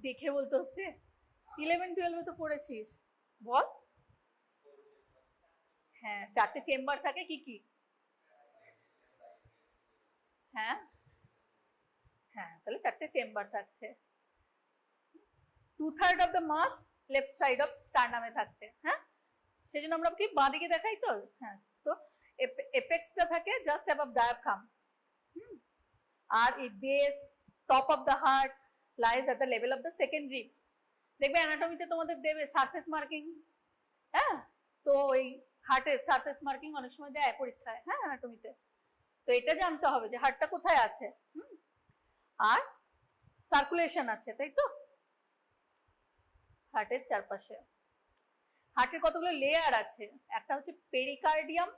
দেখে বলতে হচ্ছে 11-12 তো পড়েছিস, বল। হ্যাঁ, 4টে চেম্বার থাকে, কি কি? হ্যাঁ হ্যাঁ, তাহলে 4টে চেম্বার থাকছে। 2/3 of the mass left side of স্টারনামে থাকছে। হ্যাঁ, সেই জন্য আমরা কি বাঁ দিকে দেখাই তো। হ্যাঁ, তো এপেক্সটা থাকে জাস্ট অ্যাবভ ডায়াফ্রাম। আর এই base top of the heart lies at the level of the second rib. দেখবে অ্যানাটমিতে তোমাদের দেবে সারফেস মার্কিং। হ্যাঁ, তো ওই হার্টের সারফেস মার্কিং অনেক সময় দেয় পরীক্ষায়, হ্যাঁ, অ্যানাটমিতে। তো এটা জানতে হবে যে হার্টটা কোথায় আছে। আর সার্কুলেশন আছে, তাই তো, হার্টের চারপাশে। হার্টের কতগুলো লেয়ার আছে। একটা হচ্ছে পেরিকার্ডিয়াম,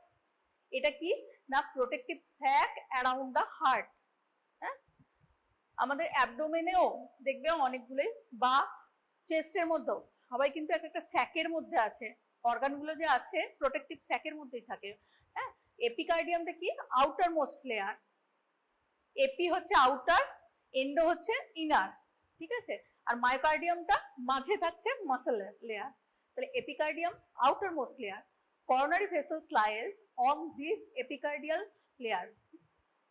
এটা কি না protective sac around the heart. হ্যাঁ, আমাদের অ্যাবডোমেনেও দেখবে অনেকগুলোই, বা চেস্টের মধ্যেও সবাই কিন্তু একটা স্যাকের মধ্যে আছে। অর্গানগুলো যে আছে প্রোটেক্টিভ স্যাকের মধ্যেই থাকে। হ্যাঁ, এপিকার্ডিয়ামটা কি আউটার মোস্ট লেয়ার। এপি হচ্ছে আউটার, এন্ডো হচ্ছে ইনার, ঠিক আছে। আর মায়োকার্ডিয়ামটা মাঝে থাকছে মাসল লেয়ার। তাহলে epicardium outer most layer. coronary vessels lies on this epicardial layer.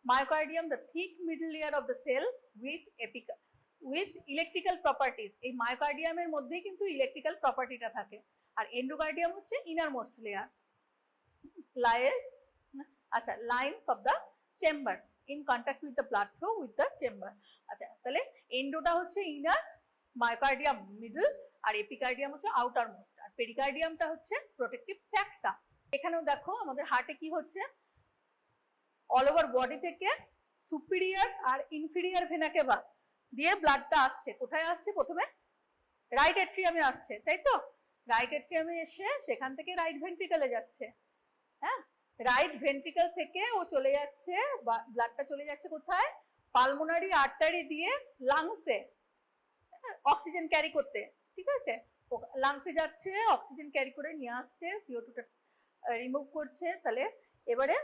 Myocardium the thick middle layer of the cell with electrical properties. এই মায়োকার্ডিয়ামের মধ্যেই কিন্তু ইলেকট্রিক্যাল প্রপার্টিটা থাকে। আর এন্ডোকার্ডিয়াম হচ্ছে ইনার মোস্ট লেয়ার। lies, আচ্ছা, lines of the chambers in contact with the blood flow with the chamber. আচ্ছা, তাহলে এন্ডোটা হচ্ছে inner, myocardium middle, আর epicardium হচ্ছে আউটার মোস্ট, আর পেরিকার্ডিয়ামটা হচ্ছে প্রোটেক্টিভ স্যাকটা। এখানেও দেখো আমাদের হার্টে কি হচ্ছে, অল ওভার বডি থেকে সুপিরিয়র আর ইনফিরিয়র ভেনা কেভা দিয়ে ব্লাডটা আসছে। কোথায় আসছে? প্রথমে রাইট এট্রিয়ামে আসছে, তাই তো। রাইট এট্রিয়ামে এসে সেখান থেকে রাইট ভেন্ট্রিকলে যাচ্ছে। হ্যাঁ, রাইট ভেন্ট্রিকল থেকে ও চলে যাচ্ছে, ব্লাডটা চলে যাচ্ছে কোথায়? পালমোনারি আর্টারি দিয়ে লাংসে অক্সিজেন ক্যারি করতে, ঠিক আছে। লাংসে যাচ্ছে, অক্সিজেন ক্যারি করে নিয়ে আসছে, CO2টা রিমুভ করছে। তাহলে এবারে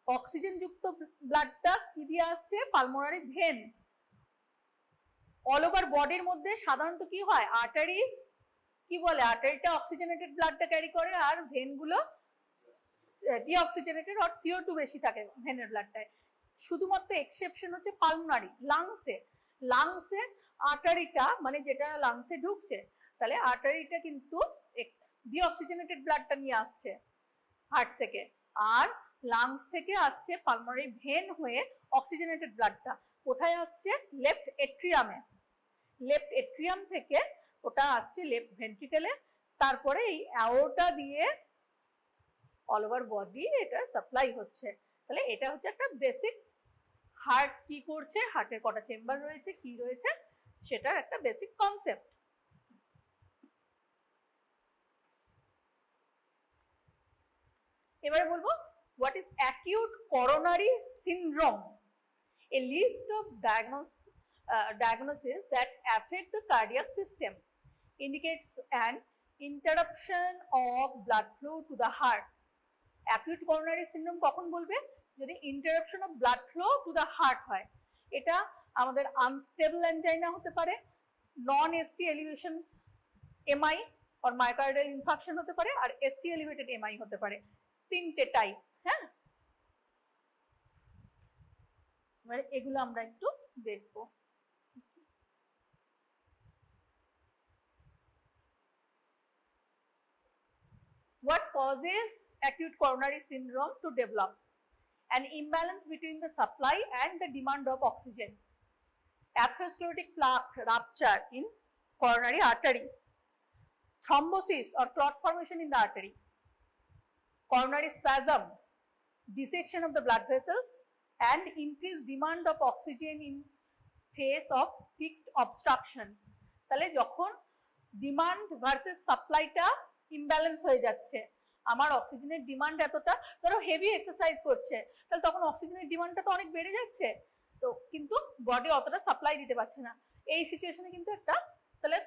অক্সিজেন যুক্ত ব্লাডটা কি দিয়ে আসছে? Pulmonary when. অল ওভার বডির মধ্যে সাধারণত কি হয়, আর্টারি কি বলে, আর্টারিটা অক্সিজেনেটেড ব্লাডটা ক্যারি করে, আর ভেনগুলো ডিঅক্সিজেনেটেড আর CO2 বেশি থাকে ভেনের ব্লাডটায়। শুধুমাত্র এক্সেপশন হচ্ছে পালমোনারি, লাংসে। লাংসে আর্টারিটা মানে যেটা লাংসে ঢুকছে, তাহলে আর্টারিটা কিন্তু ডিঅক্সিজেনেটেড ব্লাডটা নিয়ে আসছে হার্ট থেকে, আর লাংস থেকে আসছে পালমোনারি ভেন হয়ে অক্সিজেনেটেড ব্লাডটা কোথায় আসছে? লেফট এট্রিয়ামে। লেফট এট্রিয়াম থেকে ওটা আসছে লেফট ভেন্ট্রিকেলে, তারপরে এই অ্যাওর্টা দিয়ে অল ওভার বডি এটা সাপ্লাই হচ্ছে। তাহলে এটা হচ্ছে একটা বেসিক, হার্ট কি করছে, হার্টের কটা চেম্বার রয়েছে, কি রয়েছে, সেটার একটা বেসিক কনসেপ্ট। এবারে বলবো what is acute coronary syndrome, a list of diagnosis that affect the cardiac system, indicates an interruption of blood flow to the heart. Acute coronary syndrome কখন বলবে? যদি interruption of blood flow to the heart হয়। এটা আমাদের unstable angina হতে পারে, নন ST elevation MI আর myocardial infarction হতে পারে, আর ST এলিভেটেড MI হতে পারে। তিনটে টাইপ। হ্যাঁ, এবারে এগুলো আমরা একটু দেখবো। What causes acute coronary syndrome to develop? An imbalance between the supply and the demand of oxygen. Atherosclerotic plaque rupture in coronary artery. Thrombosis or clot formation in the artery. Coronary spasm, dissection of the blood vessels, and increased demand of oxygen in face of fixed obstruction. তাহলে যখন demand versus সাপ্লাইটা imbalance হয়ে যাচ্ছে, আমার অক্সিজেনের demand এতটা, ধরো heavy exercise করছে, তাহলে তখন অক্সিজেনের ডিমান্ডটা তো অনেক বেড়ে যাচ্ছে, তো কিন্তু বডি অতটা সাপ্লাই দিতে পারছে না। এই সিচুয়েশনে কিন্তু একটা তাহলে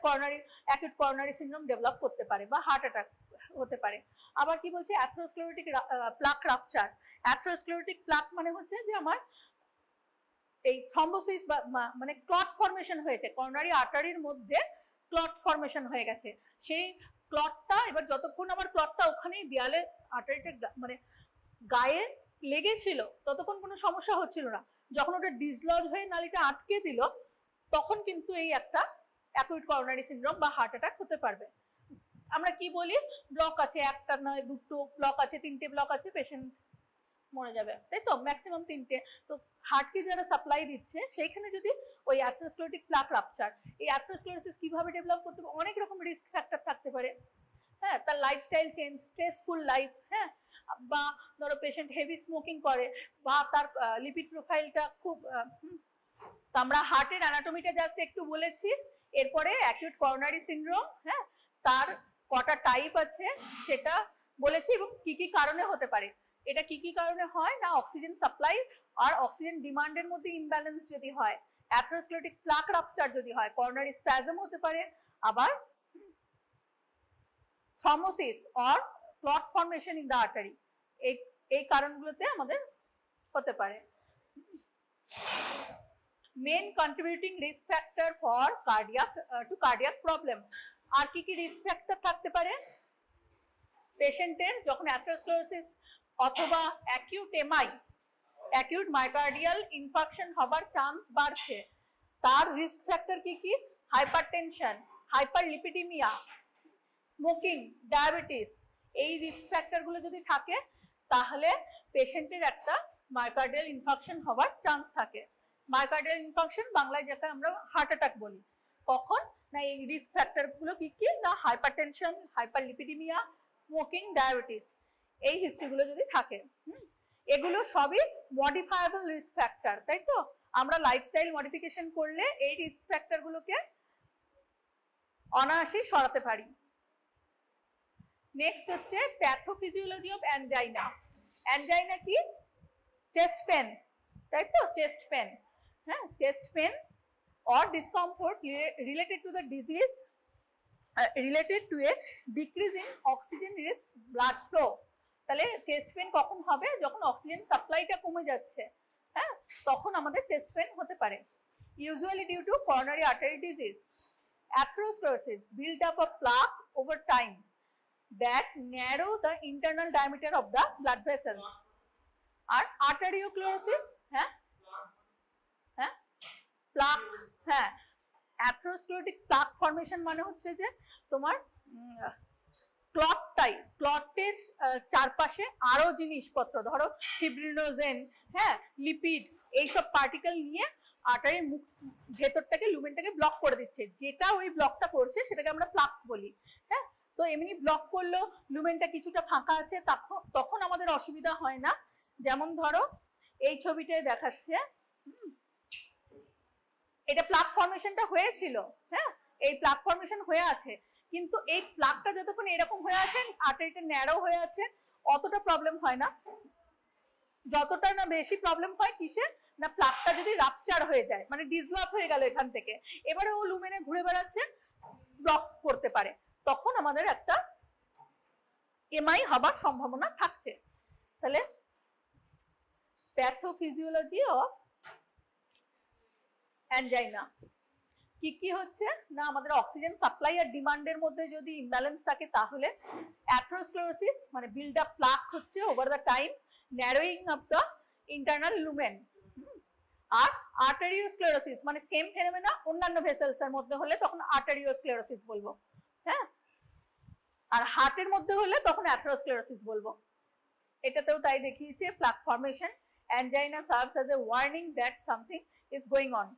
অ্যাকিউট করোনারি সিনড্রোম ডেভেলপ করতে পারে বা হার্ট অ্যাটাক হতে পারে। আবার কি বলছে? Atherosclerotic plaque rupture. Atherosclerotic plaque মানে হচ্ছে যে আমার এই থ্রম্বোসিস মানে ক্লট ফর্মেশন হয়েছে, করোনারি আর্টারির মধ্যে ক্লট ফর্মেশন হয়ে গেছে। সেই ক্লটটা এবার যতক্ষণ আমার ক্লটটা ওখানেই দেয়ালে আর্টারিটা মানে গায়ে লেগেছিল ততক্ষণ কোনো সমস্যা হচ্ছিল না। যখন ওটা ডিসলজ হয়ে নালীটা আটকে দিল তখন কিন্তু এই একটা অ্যাকুইট করোনারি সিনড্রোম বা হার্ট অ্যাটাক হতে পারবে। আমরা কি বলি, ব্লক আছে, একটা নয় দুটো ব্লক আছে, তিনটে ব্লক আছে, পেশেন্ট মরে যাবে, তাই তো, ম্যাক্সিমাম তিনটে। তো হার্টকে যারা সাপ্লাই দিচ্ছে সেইখানে যদি ওই অ্যাথেরোস্ক্লেরোটিক প্লাক রাপচার, এই অ্যাথেরোস্ক্লেরোসিস কিভাবে ডেভেলপ করতে পারে, অনেক রকম রিস্ক ফ্যাক্টর থাকতে পারে। হ্যাঁ, তার লাইফস্টাইল চেঞ্জ, স্ট্রেসফুল লাইফ, হ্যাঁ, বা ধরো পেশেন্ট হেভি স্মোকিং করে বা তার লিপিড প্রোফাইলটা খুব আমরা হার্টের অ্যানাটমিটা জাস্ট একটু বলেছি। এরপরে অ্যাকিউট করোনারি সিনড্রোম, হ্যাঁ, তার কটা টাইপ আছে সেটা বলেছি এবং কি কি কারণে হতে পারে। এটা কি কি কারণে হয় না, অক্সিজেন সাপ্লাই আর অক্সিজেন ডিমান্ডের মধ্যে ইমব্যালেন্স যদি হয়, অ্যাথেরোস্ক্লেরোটিক প্লাক রাপচার যদি হয়, করোনারি স্প্যাজম হতে পারে, আবার thrombosis or clot formation in the artery, এই কারণগুলোতে আমাদের হতে পারে। Main contributing risk factor for cardiac problem, আর কি কি রিস্ক ফ্যাক্টর থাকতে পারে পেশেন্টের যখন অ্যাথেরোস্ক্লেরোসিস অথবা acute MI, acute myocardial infarction হবার চান্স বাড়ছে, তার রিস্ক ফ্যাক্টর কি কি, হাইপারটেনশন, হাইপারলিপিডিমিয়া, স্মোকিং, ডায়াবেটিস, এই রিস্ক ফ্যাক্টরগুলো যদি থাকে তাহলে পেশেন্টের একটা মায়োকার্ডিয়াল ইনফার্কশন হবার চান্স থাকে। মায়োকার্ডিয়াল ইনফার্কশন বাংলায় যেটা আমরা হার্ট অ্যাটাক বলি, কখন না এই রিস্ক ফ্যাক্টরগুলো কি কি না, হাইপারটেনশন, হাইপারলিপিডিমিয়া, স্মোকিং, ডায়াবেটিস, এই হিস্ট্রিগুলো যদি থাকে। এগুলো সবই মডিফায়েবল রিস্ক ফ্যাক্টর, তাই তো, আমরা লাইফস্টাইল মডিফিকেশন করলে এই রিস্ক ফ্যাক্টরগুলোকে অনায়াসেই সরাতে পারি। নেক্সট হচ্ছে প্যাথোফিজিওলজি অফ অ্যানজাইনা। অ্যানজাইনা কি, চেস্ট পেন, তাই তো, চেস্ট পেন, হ্যাঁ, chest pain or discomfort related to the disease related to a decrease in oxygen rich blood flow। তাহলে চেস্ট পেন কখন হবে, যখন অক্সিজেন সাপ্লাইটা কমে যাচ্ছে, হ্যাঁ, তখন আমাদের চেস্ট পেন হতে পারে। Usually due to coronary artery disease, atherosclerosis build up a plaque over time that narrow the internal diameter of the blood vessels। আর arteriosclerosis, হ্যাঁ হ্যাঁ, প্লাক, হ্যাঁ, অ্যাথেরোস্ক্লেরোটিক প্লাক ফর্মেশন মানে হচ্ছে যে তোমার ক্লটের চারপাশে আরো জিনিসপত্র, ধরো ফিব্রিনোজেন, হ্যাঁ, লিপিড, এইসব পার্টিকেল নিয়ে আর্টারির মুখ ভেতরটাকে, লুমেনটাকে ব্লক করে দিচ্ছে, যেটা ওই ব্লকটা করছে সেটাকে আমরা প্লাক বলি। হ্যাঁ, তো এমনি ব্লক করলো, লুমেনটা কিছুটা ফাঁকা আছে, তখন আমাদের অসুবিধা হয় না। যেমন ধরো এই ছবিটায় দেখাচ্ছে, এটা প্লাক ফর্মেশনটা হয়েছিল, হ্যাঁ, এই প্লাক ফর্মেশন হয়ে আছে, কিন্তু এই প্লাকটা যতক্ষণ এরকম হয়ে আছে, আর্টারিটা ন্যারো হয়ে আছে, অতটা প্রবলেম হয় না। যতটা না বেশি প্রবলেম হয় কিসে না, প্লাকটা যদি রাপচার হয়ে যায়, মানে ডিসলজ হয়ে গেল এখান থেকে, এবারে ও লুমেনে ঘুরে বেড়াচ্ছে, ব্লক করতে পারে, তখন আমাদের একটা এমআই হবার সম্ভাবনা থাকছে। তাহলে প্যাথোফিজিওলজি অফ অ্যানজাইনা কি কি হচ্ছে না, আমাদের অক্সিজেন সাপ্লাই আর ডিমান্ডের মধ্যে যদি ইমব্যালেন্স থাকে তাহলে অ্যাথেরোস্ক্লেরোসিস মানে বিল্ড আপ প্লাক হচ্ছে over the time, narrowing of the internal lumen. আর আর্টেরিওস্ক্লেরোসিস মানে সেম ফেনোমেনা অন্যান্য ভেসেলস এর মধ্যে হলে তখন আর্টেরিওস্ক্লেরোসিস বলবো, হ্যাঁ, আর হার্টের মধ্যে হলে তখন অ্যাথেরোস্ক্লেরোসিস বলবো। এটাতেও তাই দেখিয়েছে, plaque formation, angina serves as a warning that something is going on,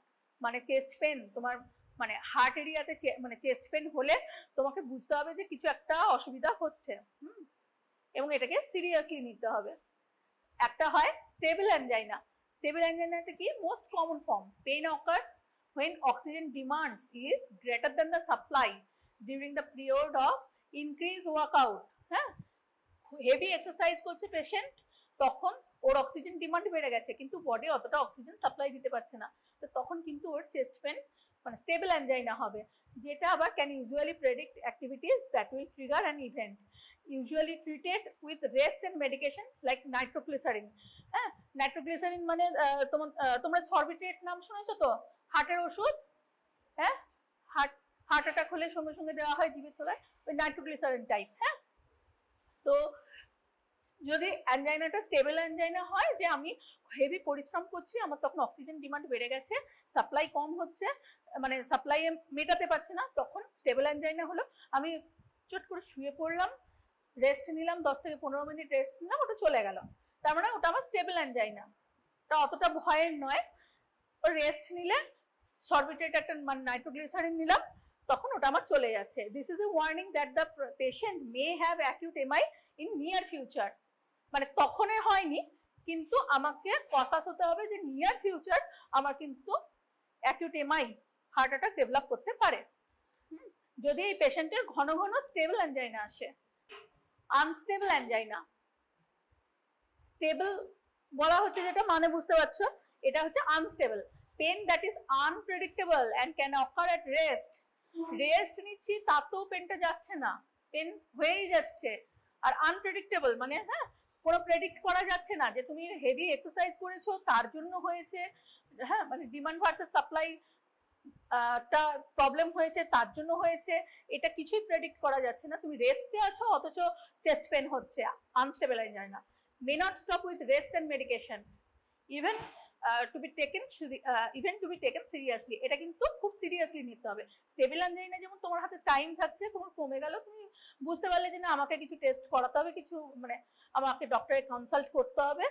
মানে চেস্ট পেন তোমার মানে হার্ট এরিয়াতে মানে চেস্ট পেন হলে তোমাকে বুঝতে হবে যে কিছু একটা অসুবিধা হচ্ছে, এবং এটাকে সিরিয়াসলি নিতে হবে। একটা হয় স্টেবল অ্যানজাইনা। স্টেবল অ্যানজাইনাটা কি, most common form, pain occurs when oxygen demands is greater than the supply during the period of increased workout। হ্যাঁ, হেভি এক্সারসাইজ করছে পেশেন্ট, তখন ওর অক্সিজেন ডিমান্ড বেড়ে গেছে কিন্তু বডি অতটা অক্সিজেন সাপ্লাই দিতে পারছে না, তো তখন কিন্তু ওর চেস্ট পেন মানে স্টেবল অ্যাঞ্জাইনা হবে, যেটা আবার can usually predict activities that will trigger an event, usually treated with rest and medication like nitroglycerine. হ্যাঁ, নাইট্রোগ্লিসারিন মানে তোমরা সরবিট্রেট নাম শুনেছো তো, হার্টের ওষুধ। হ্যাঁ, হার্ট অ্যাটাক হলে সঙ্গে সঙ্গে দেওয়া হয় জিভের তলায়, ওই নাইট্রোগ্লিসারিন টাইপ। হ্যাঁ, তো যদি অ্যাঞ্জাইনাটা স্টেবল অ্যাঞ্জাইনা হয়, যে আমি হেভি পরিশ্রম করছি, আমার তখন অক্সিজেন ডিমান্ড বেড়ে গেছে, সাপ্লাই কম হচ্ছে, মানে সাপ্লাই মেটাতে পারছে না, তখন স্টেবল অ্যাঞ্জাইনা হলো আমি চট করে শুয়ে পড়লাম, রেস্ট নিলাম, 10 থেকে 15 মিনিট রেস্ট নিলাম, ওটা চলে গেল, তার মানে ওটা আমার স্টেবল অ্যাঞ্জাইনা। তা অতটা ভয়ের নয়, রেস্ট নিলে সরবিট্রেট একটা মানে নাইট্রোগ্লিসারিন নিলাম, তখন ওটা আমার চলে যাচ্ছে। This is a warning that the patient may have acute MI in near future. মানে তখনে হয়নি, কিন্তু আমাকে কসাস হতে হবে যে নিয়ার ফিউচার আমার কিন্তু acute MI heart attack develop করতে পারে, যদি এই পেশেন্টের ঘন ঘন স্টেবল অ্যাঞ্জাইনা আসে। আনস্টেবল অ্যাঞ্জাইনা, স্টেবল বলা হচ্ছে যেটা মানে বুঝতে পারছো, এটা হচ্ছে unstable. Pain that is unpredictable and can occur at rest. Rest নিচ্ছি তাতেও পেনটা যাচ্ছে না, পেন হয়েই যাচ্ছে। আর আনপ্রেডিক্টেবল মানে হ্যাঁ, কোনো প্রেডিক্ট করা যাচ্ছে না যে তুমি হেভি এক্সারসাইজ করেছো তার জন্য হয়েছে, হ্যাঁ, মানে ডিমান্ড ভার্সেস সাপ্লাই টা প্রবলেম হয়েছে তার জন্য হয়েছে, এটা কিছুই প্রেডিক্ট করা যাচ্ছে না। তুমি রেস্টে আছো অথচ চেস্ট পেন হচ্ছে, unstable angina. May not stop with rest and medication even to be taken seriously. এটা কিন্তু খুব সিরিয়াসলি নিতে হবে। স্টেবল অ্যাঞ্জাইনা যেমন তোমার হাতে টাইম থাকছে, তোমার কমে গেল, তুমি বুঝতে পারলে যে না আমাকে কিছু টেস্ট করাতে হবে, কিছু মানে আমাকে ডক্টরের কনসাল্ট করতে হবে,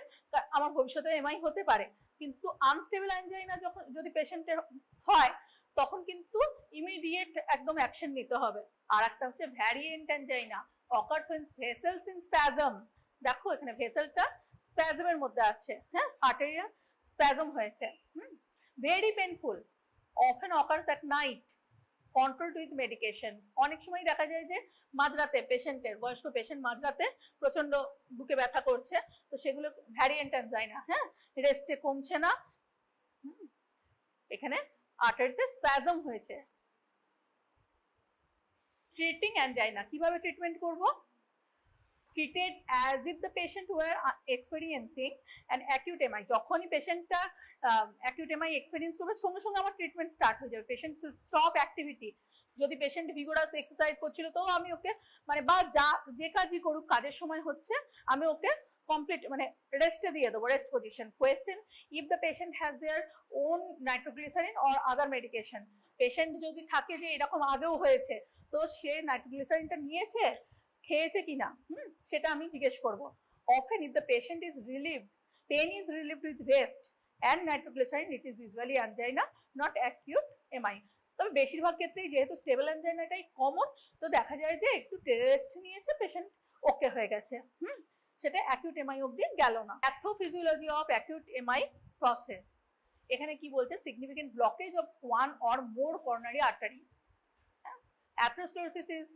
আমার ভবিষ্যতে এমআই হতে পারে। কিন্তু আনস্টেবল অ্যাঞ্জাইনা যখন যদি পেশেন্টের হয়, তখন কিন্তু ইমিডিয়েট একদম অ্যাকশন নিতে হবে। আর একটা হচ্ছে variant angina, occurs when vessels in spasm। দেখো এখানে ভেসেলটা স্প্যাজমের মধ্যে আছে, হ্যাঁ, আর্টেরিয়া স্প্যাজম হয়েছে, very painful, often occurs at night, controlled with medication. অনেক সময় দেখা যায় যে মাঝরাতে পেশেন্টের, বয়স্ক পেশেন্ট মাঝরাতে প্রচন্ড বুকে ব্যথা করছে, তো সেগুলো ভ্যারিয়েন্ট অ্যাঞ্জাইনা। হ্যাঁ, রেস্টে কমছে না, এখানে আর্টারিতে স্প্যাজম হয়েছে। ট্রিটিং অ্যাঞ্জাইনা, কিভাবে ট্রিটমেন্ট করব? treated as if the patient were experiencing an acute MI। যখনই পেশেন্টটা acute MI এক্সপেরিয়েন্স করবে, সঙ্গে সঙ্গে আমার ট্রিটমেন্ট স্টার্ট হয়ে যাবে। Patient should stop activity. যদি পেশেন্ট ভিগোরাস এক্সারসাইজ করছিল, তো আমি ওকে মানে বা যে কাজই করুক, কাজের সময় হচ্ছে, আমি ওকে কমপ্লিট মানে রেস্টে দিয়ে দেবো, rest position. Question, if the patient has their own nitroglycerine or other medication. Patient যদি থাকে যে এরকম আগেও হয়েছে, তো সে নাইট্রোগ্লিসারিনটা নিয়েছে, খেয়েছে কিনা, সেটা আমি জিজ্ঞেস করব। Often if the patient is relieved, pain is relieved with rest and nitroglycerin, it is usually angina, not acute MI. তবে বেশিরভাগ ক্ষেত্রেই যেহেতু স্টেবল অ্যাঞ্জাইনাটাই কমন, তো দেখা যায় যে একটু রেস্ট নিয়েছে পেশেন্ট, ওকে হয়ে গেছে, সেটা অ্যাকিউট এমআই অবধি গেল না। Pathophysiology of acute MI process, এখানে কি বলছে? Significant blockage of one or more coronary artery. Atherosclerosis is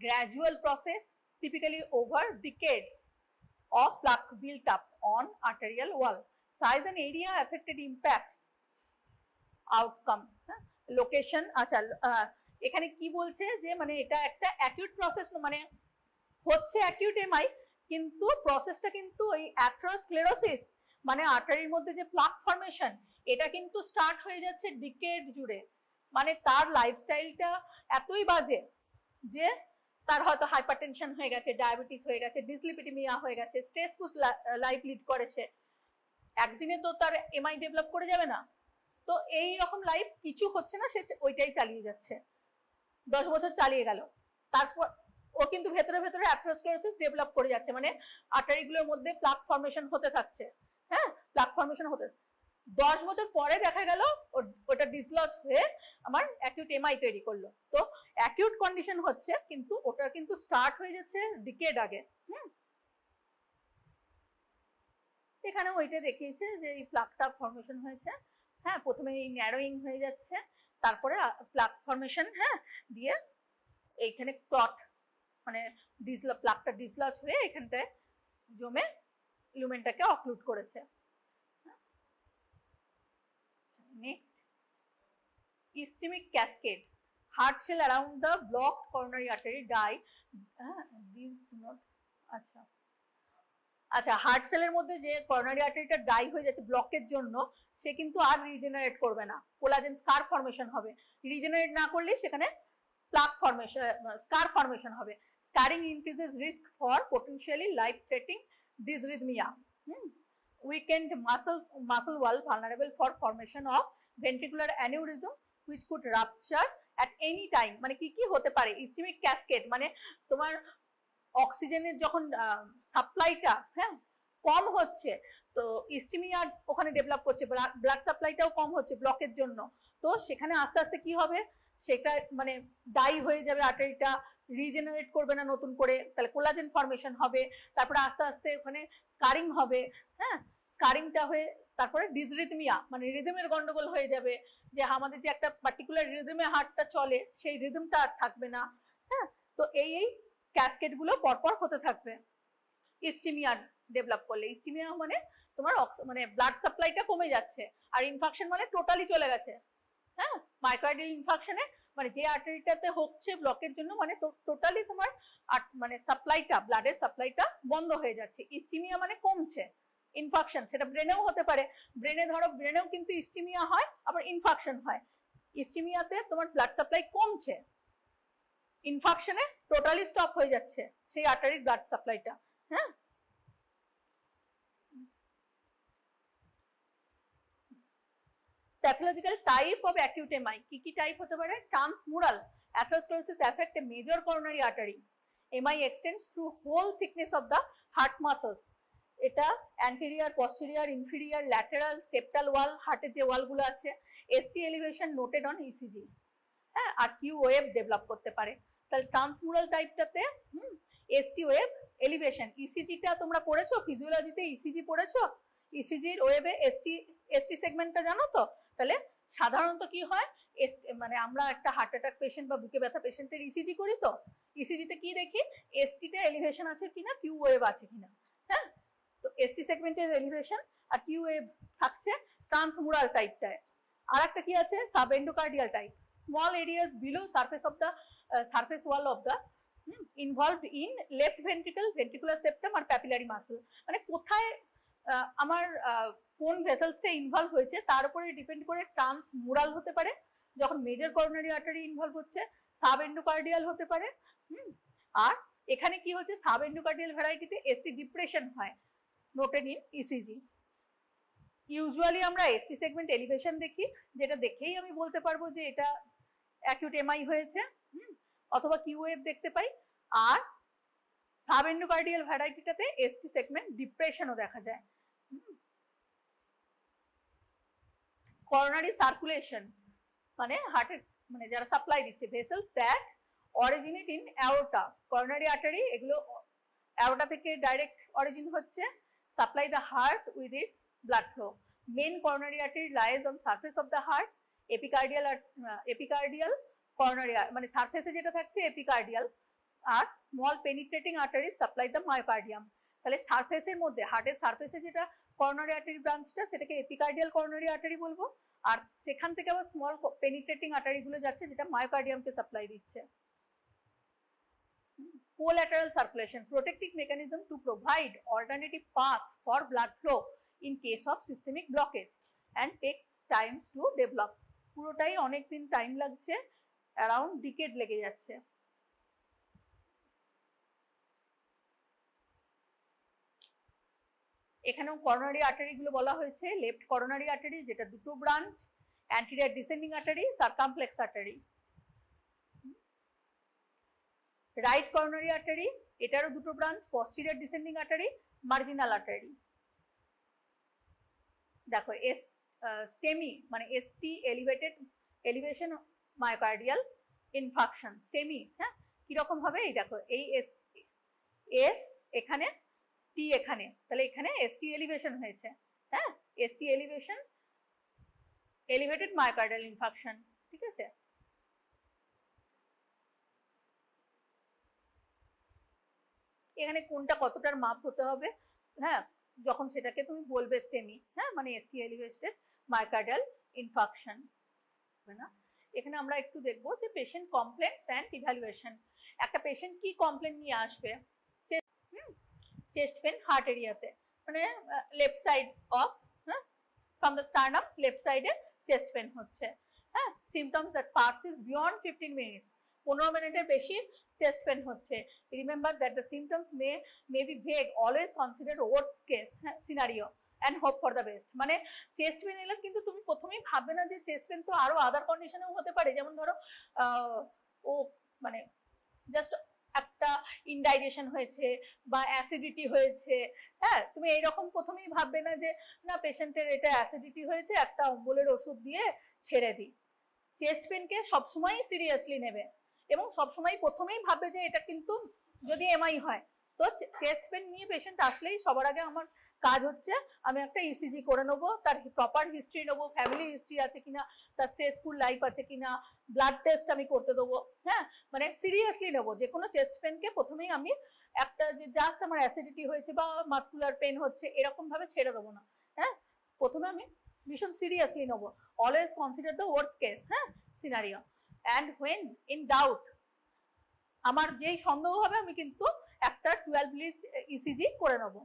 gradual process, typically over decades, of plaque built up on arterial wall. Size and area affected impacts outcome. Location, আচ্ছা এখানে কি বলছে যে মানে এটা একটা অ্যাকিউট প্রসেস, মানে হচ্ছে অ্যাকিউট এমআই, কিন্তু প্রসেসটা কিন্তু ওই অ্যাথেরোস্ক্লেরোসিস মানে আর্টারির মধ্যে যে প্লাক ফর্মেশন, এটা কিন্তু স্টার্ট হয়ে যাচ্ছে ডিকেড জুড়ে। মানে তার লাইফস্টাইলটা এতই বাজে যে তার হয়তো হাইপারটেনশন হয়ে গেছে, ডায়াবেটিস হয়ে গেছে, ডিসলিপিডিমিয়া হয়ে গেছে, স্ট্রেসফুল লাইফ লিড করেছে, একদিনে তো তার এমআই ডেভেলপ করে যাবে না। তো এই রকম লাইফ কিছু হচ্ছে না, সে ওইটাই চালিয়ে যাচ্ছে, 10 বছর চালিয়ে গেল, তারপর ও কিন্তু ভেতরে ভেতরে অ্যাথেরোস্ক্লেরোসিস ডেভেলপ করে যাচ্ছে, মানে আর্টারিগুলোর মধ্যে প্লাক ফর্মেশন হতে থাকছে। হ্যাঁ, প্লাক ফর্মেশন হতে 10 বছর পরে দেখা গেল ওটা ডিসলজ হয়ে আমার অ্যাকিউট এমআই তৈরি করলো। তো অ্যাকিউট কন্ডিশন হচ্ছে, কিন্তু ওটা কিন্তু স্টার্ট হয়ে যাচ্ছে ডিকেড আগে। এখানে ওইটা দেখিয়েছে যে এই প্লাকটা ফর্মেশন হয়েছে। হ্যাঁ, প্রথমে এই ন্যারোইং হয়ে যাচ্ছে, তারপরে প্লাক ফর্মেশন, হ্যাঁ, দিয়ে এইখানে ক্লট মানে প্লাকটা ডিসলজ হয়ে এখানটায় জমে লুমেনটাকে অক্লুড করেছে। Next, ischemic cascade. Heart cell around the blocked coronary artery die. These do not. আচ্ছা আচ্ছা, হার্ট সেলের মধ্যে যে করোনারি আর্টারিটা ডাই হয়ে যাচ্ছে ব্লকের জন্য, সে কিন্তু আর রিজেনারেট করবে না, কোলাজেন স্কার ফর্মেশন হবে। রিজেনারেট না করলে সেখানে প্লাক ফর্মেশন, স্কার ফর্মেশন হবে। Scarring increases risk for potentially life threatening dysrhythmia. weakened muscle wall vulnerable for formation of ventricular aneurysm which could rupture at any time। মানে কি কি হতে পারে? ইসচেমিক ক্যাসকেড মানে তোমার অক্সিজেনের যখন সাপ্লাইটা কম হচ্ছে, তো ইসচেমিয়া ওখানে ডেভেলপ করছে, ব্লাড সাপ্লাইটাও কম হচ্ছে ব্লকের জন্য, তো সেখানে আস্তে আস্তে কি হবে, সেটা মানে ডাই হয়ে যাবে, আর্টারিটা রিজেনারেট করবে না নতুন করে, তাহলে কোলাজেন ফর্মেশন হবে, তারপরে আস্তে আস্তে ওখানে স্কারিং হবে, স্কারিংটা হয়ে তারপরে ডিসরিথমিয়া মানে রিদমের গন্ডগোল হয়ে যাবে, যে আমাদের যে একটা পার্টিকুলার রিদমে হার্টটা চলে সেই রিদমটা আর থাকবে না। তো এই ক্যাসকেড গুলো পরপর হতে থাকবে ইসচেমিয়া ডেভেলপ করলে। ইসচেমিয়া মানে তোমার মানে ব্লাড সাপ্লাইটা কমে যাচ্ছে, আর ইনফেকশন মানে টোটালি চলে গেছে। মাইওকার্ডিয়াল ইনফেকশনে মানে যে আর্টারিটাতে হচ্ছে ব্লকের জন্য মানে টোটালি তোমার মানে সাপ্লাইটা, ব্লাডের সাপ্লাইটা বন্ধ হয়ে যাচ্ছে। ইসচেমিয়া মানে কমছে, ইনফেকশন সেটা ব্রেনেও হতে পারে, ব্রেনে ধরো ব্রেনেও কিন্তু ইসচেমিয়া হয়, আবার ইনফেকশন হয়। ইসচেমিয়াতে তোমার ব্লাড সাপ্লাই কমছে, ইনফেকশনে টোটালি স্টপ হয়ে যাচ্ছে সেই আর্টারির ব্লাড সাপ্লাইটা। Pathological type of acute MI কি কি টাইপ হতে পারে? Transmural atherosclerosis affect a major coronary artery. MI extends through whole thickness of the heart muscles. এটা anterior, posterior, inferior, lateral, septal wall, হার্টের যে ওয়ালগুলো আছে। ST elevation noted on ECG. আর কিউ ওয়েভ ডেভেলপ করতে পারে। তাহলে ট্রান্সমুরাল টাইপটাতে এসটি ওয়েভ এলিভেশন। ইসিজিটা তোমরা পড়েছো ফিজিওলজিতে, ইসিজি পড়েছো, ইসিজির ওয়েভে এসটি সেগমেন্টটা জানো তো? তাহলে সাধারণত কি হয়, মানে আমরা একটা হার্ট অ্যাটাক পেশেন্ট বা বুকে ব্যথা পেশেন্টের ইসিজি করি, তো ইসিজিতে কি দেখি, এসটিটা এলিভেশন আছে কিনা, কিউ ওয়েভ আছে কিনা। তো এসটি সেগমেন্টের এলিভেশন আর কিউ ওয়েভ থাকছে ট্রান্সমুরাল টাইপটায়। আর একটা কি আছে, sub endocardial type. Small areas below surface of the surface wall of the involved in left ventricle, ventricular septum আর প্যাপিলারি মাসল। মানে কোথায় আমার কোন ভেসেলসটা ইনভলভ হয়েছে তার উপরে ডিপেন্ড করে ট্রান্সমুরাল হতে পারে, যখন মেজর করোনারি আর্টারি ইনভলভ হচ্ছে সাব এন্ডোকার্ডিয়াল হতে পারে। আর এখানে কি হচ্ছে, সাব এন্ডোকার্ডিয়াল ভ্যারাইটিতে এসটি ডিপ্রেশন হয়, নোটেড ইন ইসিজি। ইউজুয়ালি আমরা এসটি সেগমেন্ট এলিভেশন দেখি, যেটা দেখেই আমি বলতে পারবো যে এটা অ্যাকিউট এমআই হয়েছে, অথবা কিউ ওয়েভ দেখতে পাই। আর সাব এন্ডোকার্ডিয়াল ভ্যারাইটিটাতে এসটি সেগমেন্ট ডিপ্রেশনও দেখা যায়। করোনারি সার্কুলেশন মানে হার্টের মানে যারা সাপ্লাই দিচ্ছে, vessels that originate in aorta. Coronary artery এগুলো অ্যাওর্টা থেকে ডাইরেক্ট অরিজিন হচ্ছে, supply the heart with its blood flow. Main coronary artery lies on surface of the heart. Epicardial coronary মানে সারফেসে যেটা থাকছে এপিকার্ডিয়াল, আর small penetrating artery supply the myocardium. তাহলে সারফেসের মধ্যে, হার্টের সারফেসে যেটা করোনারি আর্টারি ব্রাঞ্চটা সেটাকে এপিকার্ডিয়াল করোনারি আর্টারি বলবো, আর সেখান থেকে আবার স্মল পেনিট্রেটিং আর্টারি গুলো যাচ্ছে যেটা মায়োকার্ডিয়ামকে সাপ্লাই দিচ্ছে। Collateral circulation, protective mechanism to provide alternative path for blood flow in case of systemic blockage and takes times to develop. পুরোটাই অনেক দিন টাইম লাগছে, অ্যারাউন্ড ডিকেড লেগে যাচ্ছে। এখানেও করোনারি আর্টারি গুলো বলা হয়েছে, লেফট করোনারি আর্টারি যেটা দুটো branch, anterior descending artery, circumflex artery. Right coronary artery এটারও দুটো branch, posterior descending artery, marginal artery. দেখো স্টেমি মানে ST elevation myocardial infarction, STEMI কিরকম হবে, এই দেখো এই এস এখানে, টি এখানে, তাহলে এখানে এসটি এলিভেশন হয়েছে। ST elevation, elevated myocardial infarction, ঠিক আছে। এখানে কোনটা কতটার মাপ হতে হবে, যখন সেটাকে তুমি বলবে স্টেমি, মানে এসটি এলিভেটেড মায়োকার্ডিয়াল ইনফাকশন, না। এখানে আমরা একটু দেখবো যে পেশেন্ট কমপ্লেন্টস অ্যান্ড ইভ্যালুয়েশন। একটা পেশেন্ট কি কমপ্লেন নিয়ে আসবে, চেস্ট পেন হার্ট এরিয়াতে, মানে লেফট সাইড অফ, হ্যাঁ, ফ্রম দ্য স্টার্নাম লেফট সাইডে চেস্ট পেন হচ্ছে, হ্যাঁ, symptoms that persist beyond 15 minutes, 15 মিনিটের বেশি চেস্ট পেন হচ্ছে। Remember that the symptoms may be vague, always consider worst case, হ্যাঁ, scenario and hope for the best. মানে chest pain এলে কিন্তু তুমি প্রথমেই ভাববে না যে চেস্ট পেন তো আরো আদার কন্ডিশনেও হতে পারে, যেমন ধরো ও মানে জাস্ট একটা ইনডাইজেশন হয়েছে বা অ্যাসিডিটি হয়েছে, হ্যাঁ, তুমি এইরকম প্রথমেই ভাববে না যে না পেশেন্টের এটা অ্যাসিডিটি হয়েছে, একটা অম্বলের ওষুধ দিয়ে ছেড়ে দিই। চেস্ট পেনকে সবসময় সিরিয়াসলি নেবে এবং সবসময় প্রথমেই ভাববে যে এটা কিন্তু যদি এমআই হয়, তো চেস্ট পেন নিয়ে পেশেন্ট আসলেই সবার আগে আমার কাজ হচ্ছে আমি একটা ইসিজি করে নেবো, তার প্রপার হিস্ট্রি নেবো, ফ্যামিলি হিস্ট্রি আছে কিনা, তার স্ট্রেসফুল লাইফ আছে কিনা, ব্লাড টেস্ট আমি করতে দেবো, হ্যাঁ, মানে সিরিয়াসলি নেবো। যে কোনো চেস্ট পেনকে প্রথমেই আমি একটা যে জাস্ট আমার অ্যাসিডিটি হয়েছে বা মাসকুলার পেন হচ্ছে এরকম ভাবে ছেড়ে দেবো না, হ্যাঁ, প্রথমে আমি ভীষণ সিরিয়াসলি নেবো। Always consider the worst case, হ্যাঁ, scenario, and when in doubt, আমার যেই সন্দেহ হবে আমি কিন্তু একটা 12 lead ইসিজি করে নেবো।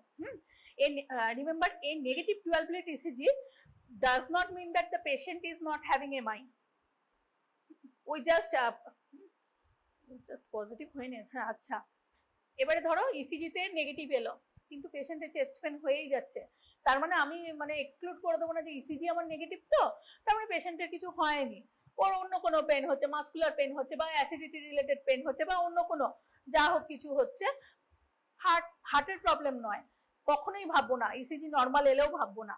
Remember, a negative 12 lead ECG does not mean that the patient is not having MI. We just positive হয়নি, হ্যাঁ, আচ্ছা, এবারে ধরো ইসিজি তে নেগেটিভ এলো কিন্তু পেশেন্টের চেস্ট পেন হয়েই যাচ্ছে, তার মানে আমি মানে এক্সক্লুড করে দেবো না যে ইসিজি আমার নেগেটিভ, তো তার মানে পেশেন্টের কিছু হয়নি, ওর অন্য কোনো পেন হচ্ছে, মাসকুলার পেন হচ্ছে বা অ্যাসিডিটি রিলেটেড পেন হচ্ছে বা অন্য কোনো যা হোক কিছু হচ্ছে, হার্টের প্রবলেম নয়, কখনোই ভাববো না, ইসিজি নর্মাল এলেও ভাববো না।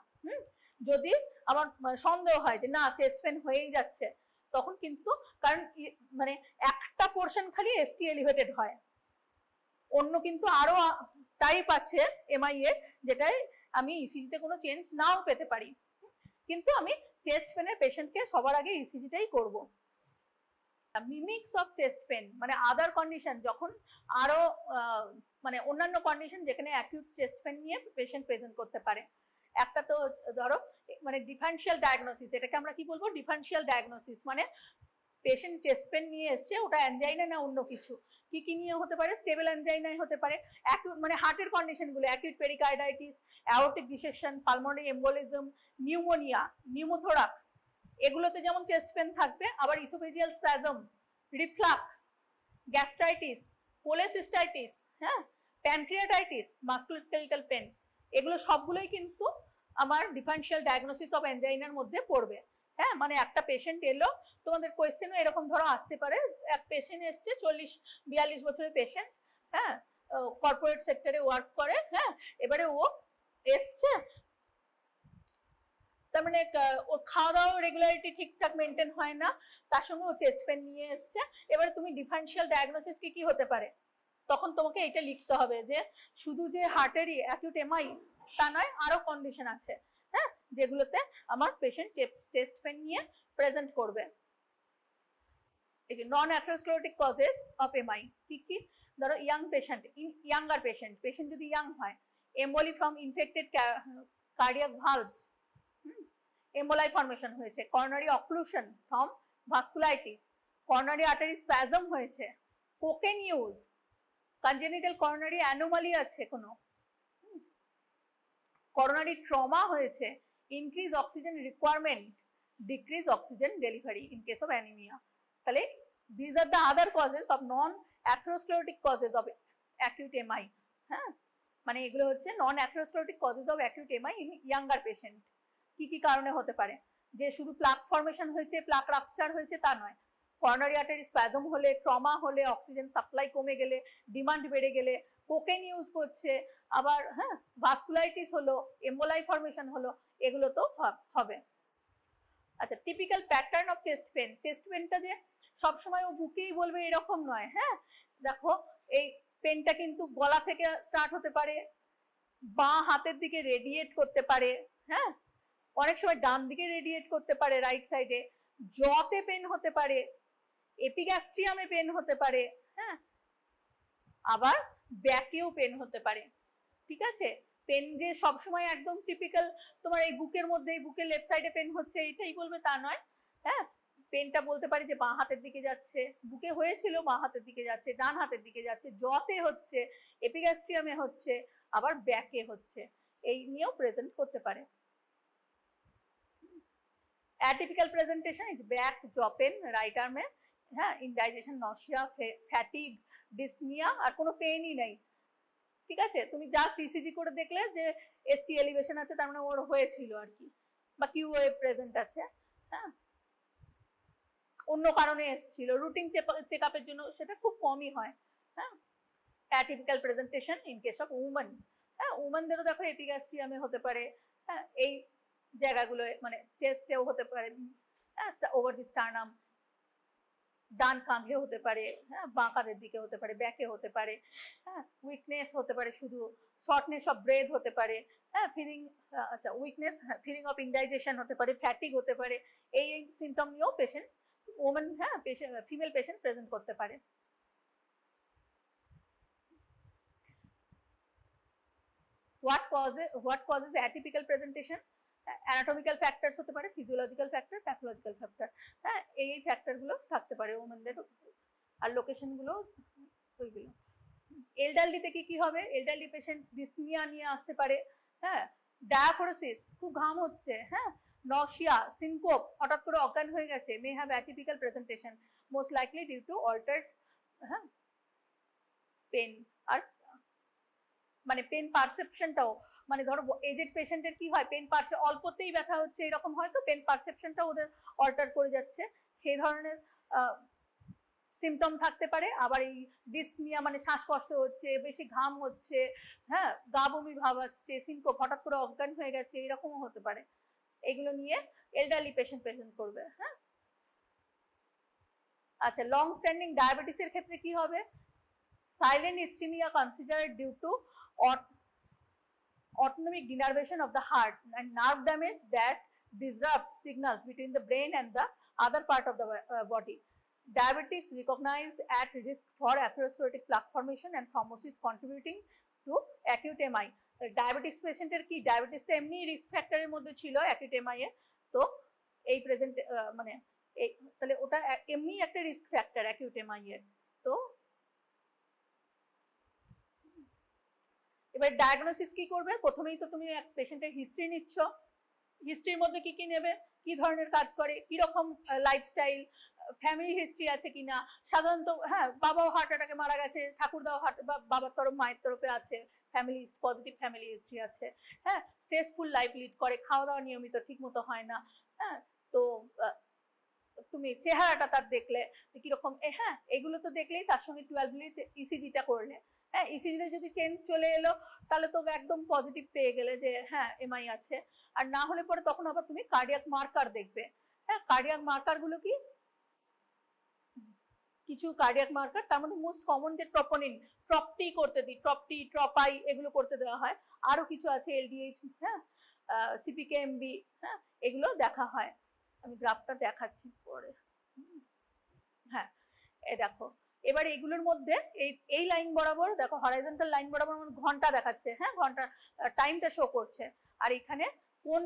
যদি আমার সন্দেহ হয় যে না চেস্ট পেন হয়েই যাচ্ছে, তখন কিন্তু কারণ মানে একটা পোর্শন খালি এসটি এলিভেটেড হয়, অন্য কিন্তু আরো টাইপ আছে এমআই এর যেটাই আমি ইসিজিতে কোনো চেঞ্জ নাও পেতে পারি, কিন্তু আমি চেস্ট পেনের পেশেন্টকে সবার আগে ইসিজিটাই করব। মিমিক্স অফ চেস্ট পেন মানে আদার কন্ডিশন, যখন আরো মানে অন্যান্য কন্ডিশন যেখানে অ্যাকিউট চেস্ট পেন নিয়ে পেশেন্ট প্রেজেন্ট করতে পারে। একটা তো ধরো মানে ডিফারেন্সিয়াল ডায়াগনোসিস, এটাকে আমরা কি বলবো, ডিফারেন্সিয়াল ডায়াগনোসিস, মানে পেশেন্ট চেস্ট পেন নিয়ে এসছে, ওটা অ্যানজাইনা না অন্য কিছু, কি কি নিয়ে হতে পারে, স্টেবল অ্যানজাইনাই হতে পারে, অ্যাকিউট মানে হার্টের কন্ডিশনগুলো, acute pericarditis, aortic dissection, pulmonary embolism, pneumonia, pneumothorax, এগুলোতে যেমন চেস্ট পেন থাকবে, আবার oesophageal spasm, reflux, gastritis, cholecystitis, হ্যাঁ, প্যানক্রিয়াটাইটিস, মাস্কুলোস্কেলিটাল পেন, এগুলো সবগুলোই কিন্তু আমার ডিফারেন্সিয়াল ডায়াগনোসিস অফ অ্যানজাইনার মধ্যে পড়বে। হ্যাঁ, মানে একটা পেশেন্ট এলো, তোমাদের কোয়েশ্চেনও এরকম ধরো আসতে পারে, এক পেশেন্ট এসছে 40-42 বছরের পেশেন্ট, হ্যাঁ, কর্পোরেট সেক্টরে ওয়ার্ক করে, হ্যাঁ, এবারে ও এসছে, তার মানে ওর খাওয়া দাওয়া রেগুলারিটি ঠিকঠাক মেনটেন হয় না, তার সঙ্গে ও চেস্ট পেন নিয়ে এসছে। এবারে তুমি ডিফারেন্সিয়াল ডায়াগনোসিস কি কি হতে পারে, তখন তোমাকে এটা লিখতে হবে যে শুধু যে হার্টেরই অ্যাকিউট এমআই তা নয়, আরো কন্ডিশন আছে, হ্যাঁ, যেগুলোতে আমার পেশেন্ট চেস্ট পেন নিয়ে প্রেজেন্ট করবে। এই যে non atherosclerotic causes of MI কি কি, ধরো ইয়াং পেশেন্ট, ইয়াঙ্গার পেশেন্ট যদি ইয়াং হয়, emboli from infected cardiac valves, emboli formation হয়েছে, coronary occlusion from vasculitis, coronary artery spasm হয়েছে, cocaine use, congenital coronary anomaly আছে কোনো, করোনারি ট্রমা হয়েছে, increase oxygen requirement, decrease oxygen delivery in case of anaemia. তাহলে this are the other causes of non atherosclerotic causes of acute MI, হ্যাঁ, মানে এগুলো হচ্ছে non atherosclerotic causes of acute MI in younger patient. কি কি কারণে হতে পারে, যে শুধু প্লাক ফর্মেশন হয়েছে, প্লাক রাপচার হয়েছে তা নয়, করোনারি আর্টারি স্প্যাজম হলে, ট্রমা হলে, অক্সিজেন সাপ্লাই কমে গেলে, ডিমান্ড বেড়ে গেলে, কোকেন ইউজ করছে, আবার হ্যাঁ ভাস্কুলাইটিস হলো, এম্বোলাই ফর্মেশন হলো, এগুলো তো হবে। আচ্ছা, typical pattern of chest pain, chest পেনটা যে সবসময় ও বুকেই বলবে এরকম নয়, হ্যাঁ, দেখো এই পেনটা কিন্তু গলা থেকে স্টার্ট হতে পারে, বাঁ হাতের দিকে রেডিয়েট করতে পারে, হ্যাঁ, অনেক সময় ডান দিকে রেডিয়েট করতে পারে, রাইট সাইডে, জতে পেন হতে পারে, এপিগ্যাস্ট্রিয়ামে পেন হতে পারে, হ্যাঁ, আবার ব্যাকেও পেন হতে পারে, ঠিক আছে। পেন যে সবসময় একদম টিপিক্যাল তোমার এই বুকের মধ্যে, বুকের লেফট সাইডে পেন হচ্ছে এটাই বলবে তা নয়, হ্যাঁ, পেনটা বলতে পারি যে বাঁ হাতের দিকে যাচ্ছে, বুকে হয়েছিল বাঁ হাতের দিকে যাচ্ছে, ডান হাতের দিকে যাচ্ছে, জতে হচ্ছে, এপিগ্যাস্ট্রিয়ামে হচ্ছে, আবার ব্যাকে হচ্ছে, এই নিয়েও প্রেজেন্ট করতে পারে। Atypical presentation is back, jaw pain right আর্মে, হ্যাঁ, ইনডাইজেশন, নসিয়া, ফ্যাটিগ, ডিসনিয়া, আর কোনো পেইনই নেই। ঠিক আছে, তুমি জাস্ট ইসিজি করে দেখলে যে এসটি এলিভেশন আছে, তার মানে ওর হয়েছিল আর কি, বা কিউ ওয়েভ প্রেজেন্ট আছে, হ্যাঁ, অন্য কারণে এসেছিল, রুটিন চেক আপের জন্য সেটা খুব কমই হয়। হ্যাঁ, atypical presentation in case of women, হ্যাঁ, উমেনদেরও দেখো এপিগ্যাস্ট্রিয়ামে হতে পারে, হ্যাঁ, এই জায়গাগুলো মানে চেস্টেও হতে পারে, হ্যাঁ, ওভার দি স্টার্নাম, ডান কাঁধে হতে পারে, হ্যাঁ, বাঁ কাঁধের দিকে হতে পারে, ব্যাকে হতে পারে, হ্যাঁ, উইকনেস হতে পারে, শুধু শর্টনেস অফ ব্রেথ হতে পারে, হ্যাঁ, ফিলিং, আচ্ছা উইকনেস, ফিলিং অফ ইনডাইজেশন হতে পারে, ফ্যাটিগ হতে পারে, এই সিমটম নিয়েও পেশেন্ট, ওমেন, হ্যাঁ, ফিমেল পেশেন্ট প্রেজেন্ট করতে পারে। what causes atypical presentation? Anatomical factors হতে পারে, ফিজিওলজিক্যাল ফ্যাক্টর, প্যাথোলজিক্যাল ফ্যাক্টর, হ্যাঁ, এই ফ্যাক্টরগুলো থাকতে পারে ওমেনদের, আর লোকেশনগুলো ওইগুলো। এলডারলিতে কি হবে? এলডারলি পেশেন্ট ডিসনিয়া নিয়ে আসতে পারে, হ্যাঁ, ডায়াফোরোসিস, খুব ঘাম হচ্ছে, হ্যাঁ, নসিয়া, সিনকোপ, হঠাৎ করে অজ্ঞান হয়ে গেছে, may have atypical presentation, most likely due to altered, হ্যাঁ, পেন, আর মানে পেন পারসেপশনটাও, মানে ধরো এজেড পেশেন্টের কি হয়, পেন অল্পতেই ব্যথা হচ্ছে এরকম হয়, তো পেন পারসেপশনটা ওদের অল্টার করে যাচ্ছে, সেই ধরনের সিমটম থাকতে পারে। আবার এই ডিসনিয়া মানে শ্বাসকষ্ট হচ্ছে, বেশি ঘাম হচ্ছে, হ্যাঁ, গা বমি ভাব আসছে, সিনকোপ, হঠাৎ করে অজ্ঞান হয়ে গেছে, এরকমও হতে পারে। এগুলো নিয়ে এলডারলি পেশেন্ট প্রেজেন্ট করবে। হ্যাঁ, আচ্ছা, লং স্ট্যান্ডিং ডায়াবেটিসের ক্ষেত্রে কি হবে? Silent ischaemia considered due to autonomic denervation of the heart and nerve damage that disrupts signals between the brain and the other part of the body. Diabetics recognized at risk for atherosclerotic plaque formation and thrombosis contributing to acute MI. Diabetes পেশেন্টের কি, ডায়াবেটিসটা এমনি risk ফ্যাক্টরের মধ্যে ছিল acute MI এ, তো এই present মানে তাহলে ওটা এমনি একটা রিস্ক ফ্যাক্টর অ্যাকিউট এমআই এর। তো এবার ডায়াগনোসিস কি করবে? প্রথমেই তো তুমি এক পেশেন্টের হিস্ট্রি নিচ্ছ, হিস্ট্রির মধ্যে কি কি নেবে, কি ধরনের কাজ করে, কি রকম লাইফস্টাইল, ফ্যামিলি হিস্ট্রি আছে কিনা, সাধারণত, হ্যাঁ, বাবাও হার্ট অ্যাটাকে মারা গেছে, ঠাকুরদাও হার্ট, বাবার তরফ মায়ের তরফে আছে ফ্যামিলি, পজিটিভ ফ্যামিলি হিস্ট্রি আছে, হ্যাঁ, স্ট্রেসফুল লাইফ লিড করে, খাওয়া দাওয়া নিয়মিত ঠিক মতো হয় না, হ্যাঁ, তো তুমি চেহারাটা তার দেখলে যে কিরকম, হ্যাঁ, এগুলো তো দেখলেই, তার সঙ্গে 12 মিনিট ইসিজিটা করলে, হ্যাঁ, ইসিজিতে যদি চেঞ্জ চলে এলো তাহলে তো একদম পজিটিভ পেয়ে গেলে যে হ্যাঁ এমআই আছে, আর না হলে পরে তখন আবার তুমি কার্ডিয়াক মার্কার দেখবে। হ্যাঁ, কার্ডিয়াক মার্কার গুলো কি, কিছু কার্ডিয়াক মার্কার, তার মধ্যে মোস্ট কমন যে ট্রপোনিন, ট্রপটি করতে দিই, ট্রপটি, ট্রপাই, এগুলো করতে দেওয়া হয়, আরো কিছু আছে এলডিএইচ, হ্যাঁ, সিপিকেএমবি, হ্যাঁ, এগুলো দেখা হয়। আমি গ্রাফটা দেখাচ্ছি পরে, হ্যাঁ, এ দেখো, এবার এগুলোর মধ্যে এই লাইন বরাবর দেখো, হরাইজন্টাল লাইন বরাবর আমার ঘন্টা দেখাচ্ছে, হ্যাঁ, ঘন্টা টাইমটা শো করছে, আর এখানে কোন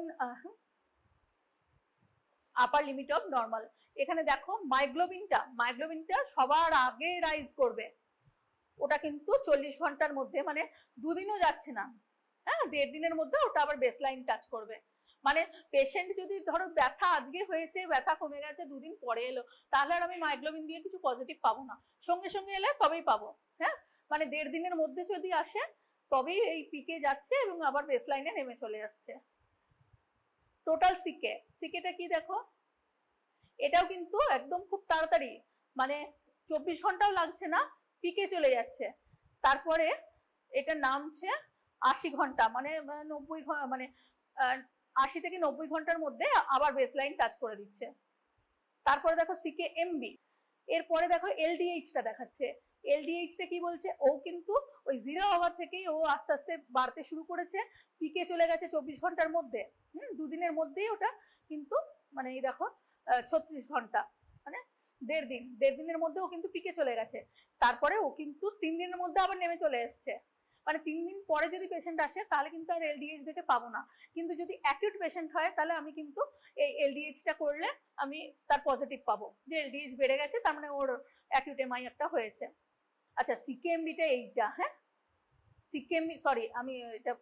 আপার লিমিট অফ নর্মাল, এখানে দেখো মাইগ্লোবিনটা সবার আগে রাইজ করবে, ওটা কিন্তু 40 ঘন্টার মধ্যে, মানে দুদিনও যাচ্ছে না, হ্যাঁ, 1.5 দিনের মধ্যে ওটা আবার বেসলাইন টাচ করবে। মানে পেশেন্ট যদি ধরো ব্যথা আজকে হয়েছে, ব্যথা কমে গেছে, 2 দিন পরে এলো, তাহলে আর আমি মাইগ্লোবিন দিয়ে কিছু পজিটিভ পাবো না, সঙ্গে সঙ্গে এলে তবেই পাবো, হ্যাঁ, মানে 1.5 দিনের মধ্যে যদি আসে তবেই এই পিকে যাচ্ছে এবং আবার বেসলাইনে নেমে চলে আসছে। টোটাল সিকেটা কি দেখো, এটাও কিন্তু একদম খুব তাড়াতাড়ি, মানে 24 ঘন্টাও লাগছে না, পিকে চলে যাচ্ছে, তারপরে এটা নামছে 80 ঘন্টা, মানে 90 ঘন্টা, মানে 80 থেকে 90 ঘন্টার মধ্যে আবার বেসলাইন টাচ করে দিচ্ছে। তারপরে দেখো সিকেএমবি, এরপরে দেখো এলডিএইচটা দেখাচ্ছে, এলডিএইচটা কি বলছে, ও কিন্তু ওই 0 আওয়ার থেকেই ও আস্তে আস্তে বাড়তে শুরু করেছে, পিকে চলে গেছে 24 ঘন্টার মধ্যে, 2 দিনের মধ্যেই ওটা কিন্তু, মানে এই দেখো 36 ঘন্টা, মানে 1.5 দিনের মধ্যে ও কিন্তু পিকে চলে গেছে, তারপরে ও কিন্তু 3 দিনের মধ্যে আবার নেমে চলে এসছে, মানে 3 দিন পরে যদি পেশেন্ট আসে তাহলে কিন্তু আর এলডিএইচ দেখে পাবো না, কিন্তু যদি অ্যাকিউট পেশেন্ট হয় তাহলে আমি কিন্তু এই এলডিএইচটা করলে আমি তার পজিটিভ পাবো যে এলডিএইচ বেড়ে গেছে, তার মানে ওর অ্যাকিউট এমআই একটা হয়েছে। আচ্ছা সিকেএমবিটা এইটা, হ্যাঁ সিকেএমবি, সরি আমি এটা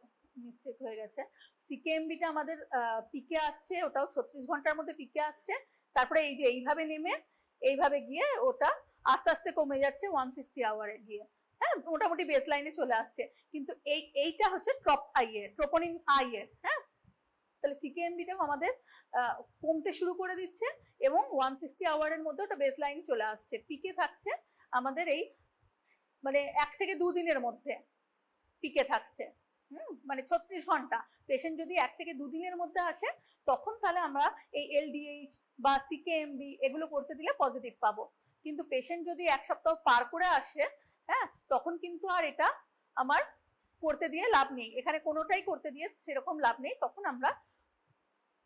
মিস্টেক হয়ে গেছে, সিকেএমবিটা আমাদের পিকে আসছে, ওটাও 36 ঘন্টার মধ্যে পিকে আসছে, তারপরে এই যে এইভাবে নেমে এইভাবে গিয়ে ওটা আস্তে আস্তে কমে যাচ্ছে 160 আওয়ারে গিয়ে, হ্যাঁ মোটামুটি বেস লাইনে চলে আসছে। কিন্তু এইটা হচ্ছে ট্রোপোনিন আই এর, হ্যাঁ তাহলে সিকেএমবিটাও আমাদের কমতে শুরু করে দিচ্ছে এবং 160 আওয়ারের মধ্যে ওটা বেস লাইন চলে আসছে, পিকে থাকছে আমাদের এই মানে 1 থেকে 2 দিনের মধ্যে পিকে থাকছে। মানে 36 ঘন্টা পেশেন্ট যদি 1 থেকে 2 দিনের মধ্যে আসে তখন তাহলে আমরা এই এলডিএইচ বা সিকেএমবি এগুলো করতে দিলে পজিটিভ পাবো। কিন্তু পেশেন্ট যদি 1 সপ্তাহ পার করে আসে, হ্যাঁ তখন কিন্তু আর এটা আমার করতে দিয়ে লাভ নেই, এখানে কোনোটাই করতে দিয়ে সেরকম লাভ নেই, তখন আমরা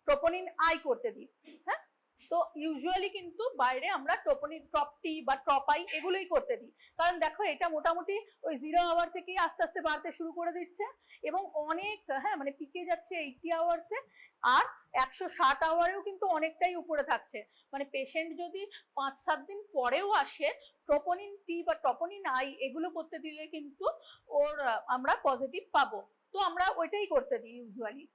ট্রোপোনিন আই করতে দিই। হ্যাঁ তো ইউজুয়ালি কিন্তু বাইরে আমরা ট্রোপোনিন ট্রপটি বা ট্রপাই এগুলোই করতে দিই, কারণ দেখো এটা মোটামুটি ওই 0 আওয়ার থেকেই আস্তে আস্তে বাড়তে শুরু করে দিচ্ছে এবং অনেক, হ্যাঁ মানে পিকে যাচ্ছে 80 আওয়ার্সে, আর 160 আওয়ারেও কিন্তু অনেকটাই উপরে থাকছে। মানে পেশেন্ট যদি 5-7 দিন পরেও আসে ট্রোপোনিন টি বা ট্রোপোনিন আই এগুলো করতে দিলে কিন্তু ওর আমরা পজিটিভ পাবো, তো আমরা ওইটাই করতে দিই ইউজুয়ালি।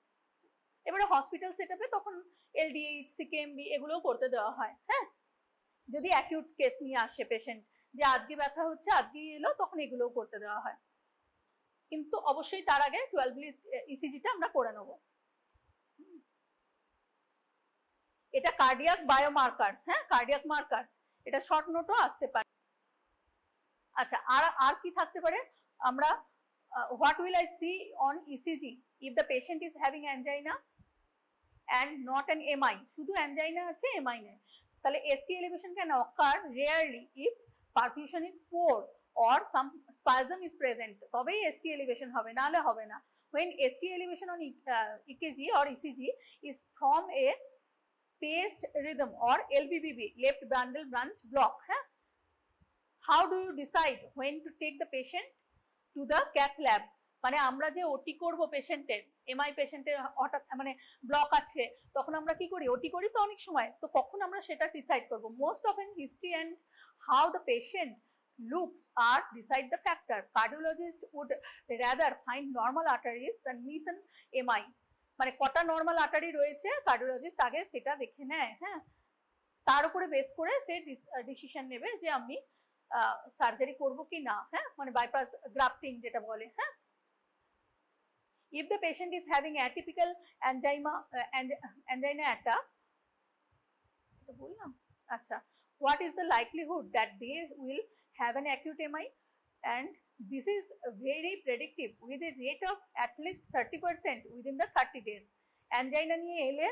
এবারে হসপিটাল সেটআপে তখন এলডিএইচ সিকেএমবি এগুলোও করতে দেওয়া হয়, হ্যাঁ যদি অ্যাকিউট কেস নিয়ে আসে পেশেন্ট যে আজকে ব্যথা হচ্ছে আজকেই এলো, তখন এগুলোও করতে দেওয়া হয়, কিন্তু অবশ্যই তার আগে 12 লিড ইসিজিটা আমরা করে নেব। এটা কার্ডিয়াক বায়োমার্কারস, হ্যাঁ কার্ডিয়াক মার্কারস, এটা শর্ট নোটও আসতে পারে। আচ্ছা আর কি থাকতে পারে, আমরা what will I see on ECG if the patient is having angina and not an MI, শুধু angina আছে MI নেই, তাহলে ST elevation can occur rarely if perfusion is poor or some spasm is present, তবেই ST elevation হবে, নাহলে হবে না। when ST elevation on EKG or ECG is from a paced rhythm or LBBB, left bundle branch block, হ্যাঁ how do you decide when to take the patient to the cath lab, মানে আমরা যে ওটি করব পেশেন্টের, MI পেশেন্টের হঠাৎ মানে ব্লক আছে তখন আমরা কি করি, ওটি করি তো অনেক সময়, তো কখন আমরা সেটা ডিসাইড করব, most often history and how the patient looks are decide the factor, cardiologist would rather find normal arteries than miss an MI, মানে কটা নর্মাল আর্টারি রয়েছে কার্ডিওলজিস্ট আগে সেটা দেখে নেয়, হ্যাঁ তার উপরে বেস করে সে ডিসিশন নেবে যে আমি সার্জারি করব কি না, হ্যাঁ মানে বাইপাস গ্রাফটিং যেটা বলে, হ্যাঁ if the patient is having atypical angina attack, এটা বললাম, আচ্ছা what is the likelihood that they will have an acute MI, and this is very predictive with a rate of at least 30% within the 30 days, angina নিয়ে এলে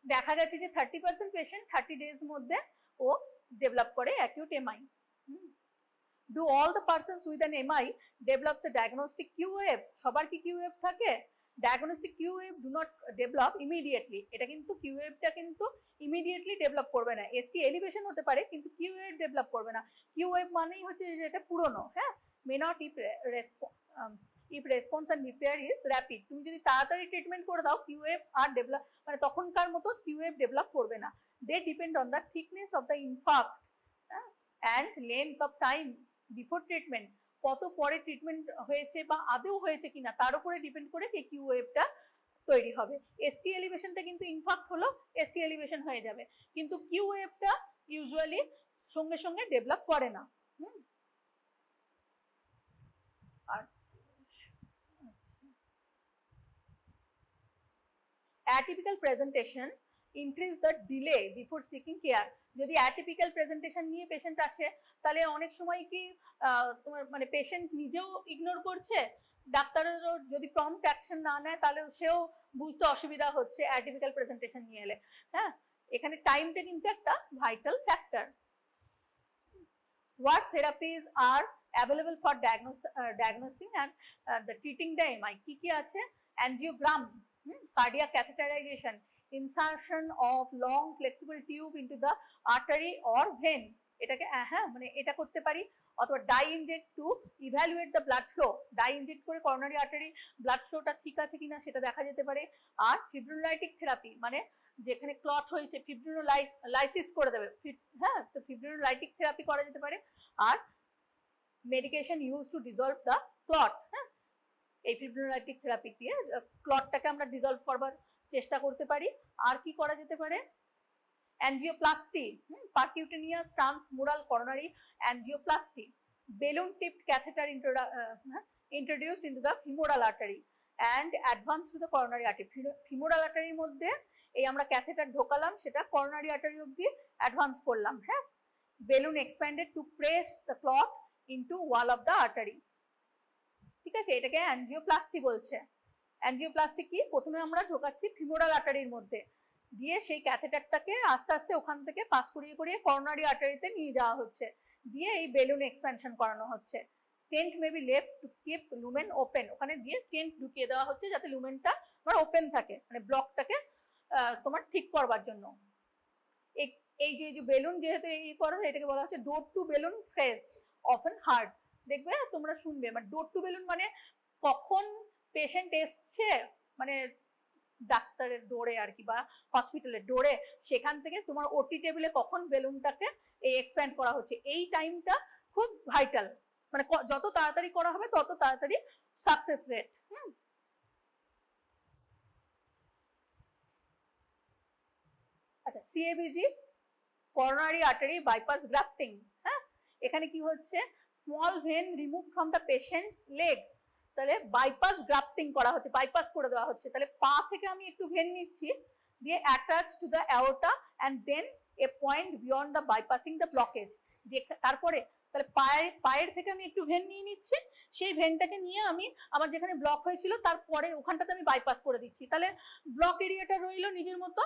দেখা গেছে যে 30% patient 30 days মধ্যে ও develop করে acute MI. Do all the persons with an MI develops a diagnostic Q wave, সবার কি Q wave থাকে, diagnostic Q wave do not develop immediately, এটা কিন্তু Q waveটা কিন্তু ইমিডিয়েটলি ডেভেলপ করবে না, ST এলিভেশন হতে পারে কিন্তু Q wave ডেভেলপ করবে না, Q wave মানেই হচ্ছে যে এটা পুরনো, হ্যাঁ may not if response and repair is rapid, তুমি যদি তাড়াতাড়ি ট্রিটমেন্ট করে দাও Q wave আর ডেভেলপ মানে তখনকার মতো Q wave ডেভেলপ করবে না, they depend on the thickness of the infarct and length of time before treatment, কত পরে ট্রিটমেন্ট হয়েছে বা আদৌ হয়েছে কিনা তার উপরে ডিপেন্ড করে কি কিউ ওয়েভটা তৈরি হবে। এসটি এলিভেশনটা কিন্তু ইনফ্যাক্ট হলো এসটি এলিভেশন হয়ে যাবে, কিন্তু কিউ ওয়েভটা ইউজুয়ালি সঙ্গে সঙ্গে ডেভেলপ করে না। আর atypical presentation increase the delay before seeking care, যদি অ্যাটিপিক্যাল প্রেজেন্টেশন নিয়ে পেশেন্ট আসে তাহলে অনেক সময় কি তোমার মানে পেশেন্ট নিজেও ইগনোর করছে, ডাক্তারেরও যদি প্রম্পট অ্যাকশন না নেয় তাহলে সেও বুঝতে অসুবিধা হচ্ছে অ্যাটিপিক্যাল প্রেজেন্টেশন নিয়ে এলে, হ্যাঁ এখানে টাইমটা কিন্তু একটা vital factor. What therapies are available for diagnosing and the treating the MI, কি কি আছে, angiogram, cardiac catheterization, insertion of long flexible tube into the artery or vein, এটাকে হ্যাঁ মানে এটা করতে পারি, অথবা dye inject to evaluate the blood flow, dye inject করে করোনারি আর্টারি ব্লাড ফ্লোটা ঠিক আছে কিনা সেটা দেখা যেতে পারে। আর ফিব্রিনোলাইটিক থেরাপি মানে যেখানে ক্লট হয়েছে ফিব্রিনোলাইসিস করে দেবে, হ্যাঁ তো ফিব্রিনোলাইটিক থেরাপি করা যেতে পারে। আর medication use to dissolve the clot, হ্যাঁ এই ফিব্রিনোলাইটিক থেরাপি দিয়ে ক্লটটাকে আমরা ডিজলভ করবার চেষ্টা করতে পারি। আর কি করা যেতে পারে, angioplasty, percutaneous transmural coronary angioplasty, balloon tipped catheter introduced into the femoral artery and advanced to the coronary artery। femoral artery মধ্যে এই আমরা ক্যাথেটার ঢোকালাম, সেটা করোনারি আর্টারি অবধি অ্যাডভান্স করলাম, হ্যাঁ balloon expanded to press the clot into wall of the artery, ঠিক আছে এটাকে অ্যাঞ্জিওপ্লাস্টি বলছে। অ্যাঞ্জিওপ্লাস্টি কি, প্রথমে আমরা ঢোকাচ্ছি ফিমোরাল আর্টারির মধ্যে, দিয়ে সেই ক্যাথেটারটাকে আস্তে আস্তে ওখান থেকে পাস করিয়ে করিয়ে করোনারি আর্টারিতে নিয়ে যাওয়া হচ্ছে, দিয়ে এই বেলুন এক্সপ্যানশন করানো হচ্ছে। Stent may be left to keep lumen open, ওখানে দিয়ে স্টেন্ট ঢুকিয়ে দেওয়া হচ্ছে যাতে লুমেনটা আমার ওপেন থাকে, মানে ব্লকটাকে তোমার ঠিক করবার জন্য। এই যে বেলুন যেহেতু এই করা হয় এটাকে বলা হচ্ছে door to balloon phrase often hard. দেখবে তোমরা শুনবে মানে ডোর টু বেলুন মানে কখন পেশেন্ট এসছে, মানে ডাক্তারের ডোরে আর কি বা হসপিটালের ডোরে, সেখান থেকে তোমার ওটি টেবিলে কখন বেলুনটাকে এই এক্সপ্যান্ড করা হচ্ছে, এই টাইমটা খুব ভাইটাল, মানে যত তাড়াতাড়ি করা হবে তত তাড়াতাড়ি সাকসেস রেট। আচ্ছা CABG coronary artery bypass grafting, হ্যাঁ এখানে কি হচ্ছে, small vein remove from the patient's leg, তাহলে বাইপাস গ্রাফটিং করা হচ্ছে, বাইপাস করে দেওয়া হচ্ছে, তাহলে পা থেকে আমি একটু ভেন নিচ্ছি, দিয়ে attach to the aorta and then a point beyond the bypassing the blockage, যে তারপরে তাহলে পায়ের থেকে আমি একটু ভেন নিয়ে নিচ্ছি, সেই ভেনটাকে নিয়ে আমি আমার যেখানে ব্লক হয়েছিল তারপরে ওখানটাতে আমি বাইপাস করে দিচ্ছি, তাহলে ব্লক এরিয়াটা রইলো নিজের মতো,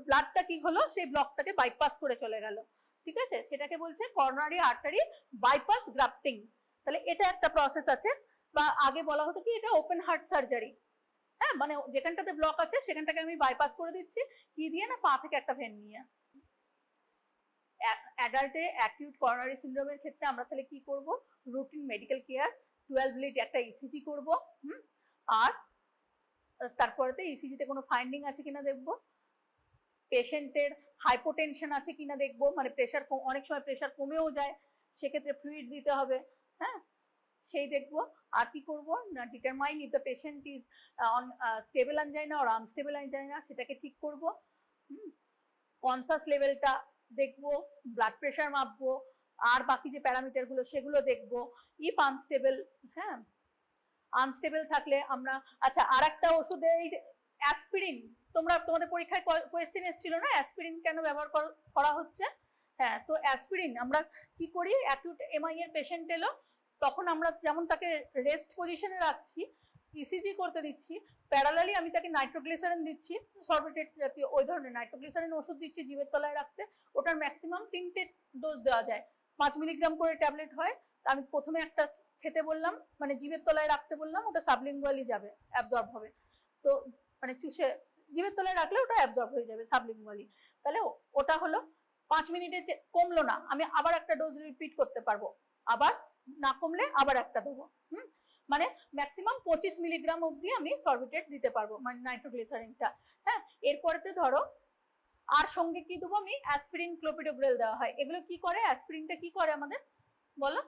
ব্লাডটা কি হলো সেই ব্লকটাকে বাইপাস করে চলে গেল, ঠিক আছে সেটাকে বলছে করোনারি আর্টারি বাইপাস গ্রাফটিং। তাহলে এটা একটা প্রসেস আছে, বা আগে বলা হতো কি এটা ওপেন হার্ট সার্জারি, হ্যাঁ মানে যেখানটাতে ব্লক আছে সেখানটাকে আমি বাইপাস করে দিচ্ছি, কি দিয়ে না পা থেকে একটা ভেন নিয়ে। অ্যাডাল্টে অ্যাকিউট করোনারি সিনড্রোমের ক্ষেত্রে আমরা তাহলে কি করব, রুটিন মেডিকেল কেয়ার 12 লিড একটা ইসিজি করব, আর তারপরেতে ইসিজিতে কোনো ফাইন্ডিং আছে কিনা দেখবো, পেশেন্টের হাইপোটেনশন আছে কিনা দেখবো, মানে প্রেশার অনেক সময় প্রেশার কমেও যায়, সেক্ষেত্রে ফ্লুইড দিতে হবে, হ্যাঁ সেই দেখবো। আর কি করবো না, determine if the patient is on stable angina আর আনস্টেবল অ্যাঞ্জাইনা, সেটাকে ঠিক করবো। কনসাস লেভেলটা দেখবো, ব্লাড প্রেশার মাপবো, আর বাকি যে প্যারামিটার গুলো সেগুলো দেখবো। ইফ আনস্টেবল, হ্যাঁ আনস্টেবল থাকলে আমরা, আচ্ছা আর একটা ওষুধের অ্যাসপিরিন, তোমাদের পরীক্ষায় কোয়েশ্চেন এসেছিল না অ্যাসপিরিন কেন ব্যবহার করা হচ্ছে, হ্যাঁ তো অ্যাসপিরিন আমরা কি করি, অ্যাকিউট এমআই এর পেশেন্ট এলো তখন আমরা যেমন তাকে রেস্ট পজিশনে রাখছি, ইসিজি করতে দিচ্ছি, প্যারালালি আমি তাকে নাইট্রোগ্লিসারিন দিচ্ছি, সরবেটেড জাতীয় ওই ধরনের নাইট্রোগ্লিসারিন ওষুধ দিচ্ছি জিভের তলায় রাখতে, ওটার ম্যাক্সিমাম 3টে ডোজ দেওয়া যায়, 5 মিলিগ্রাম করে ট্যাবলেট হয়, আমি প্রথমে একটা খেতে বললাম, মানে জিভের তলায় রাখতে বললাম, ওটা সাবলিঙ্গুয়ালি যাবে, অ্যাবজর্ব হবে, তো মানে চুষে জিভের তলায় রাখলে ওটা অ্যাবজর্ব হয়ে যাবে সাবলিঙ্গুয়ালি, তাহলে ওটা হলো 5 মিনিটে কমলো না, আমি আবার একটা ডোজ রিপিট করতে পারবো, আবার না কমলে আবার একটা দেবো, মানে ম্যাক্সিমাম 25 মিলিগ্রাম অবধি আমি সরবিটেট দিতে পারবো, মানে নাইট্রোগ্লিসারিনটা, হ্যাঁ এরপরেতে ধরো আর সঙ্গে কি দেবো আমি, অ্যাসপিরিন ক্লোপিডোগ্রেল দেওয়া হয়, এগুলো কি করে, অ্যাসপিরিনটা কি করে আমাদের বলো,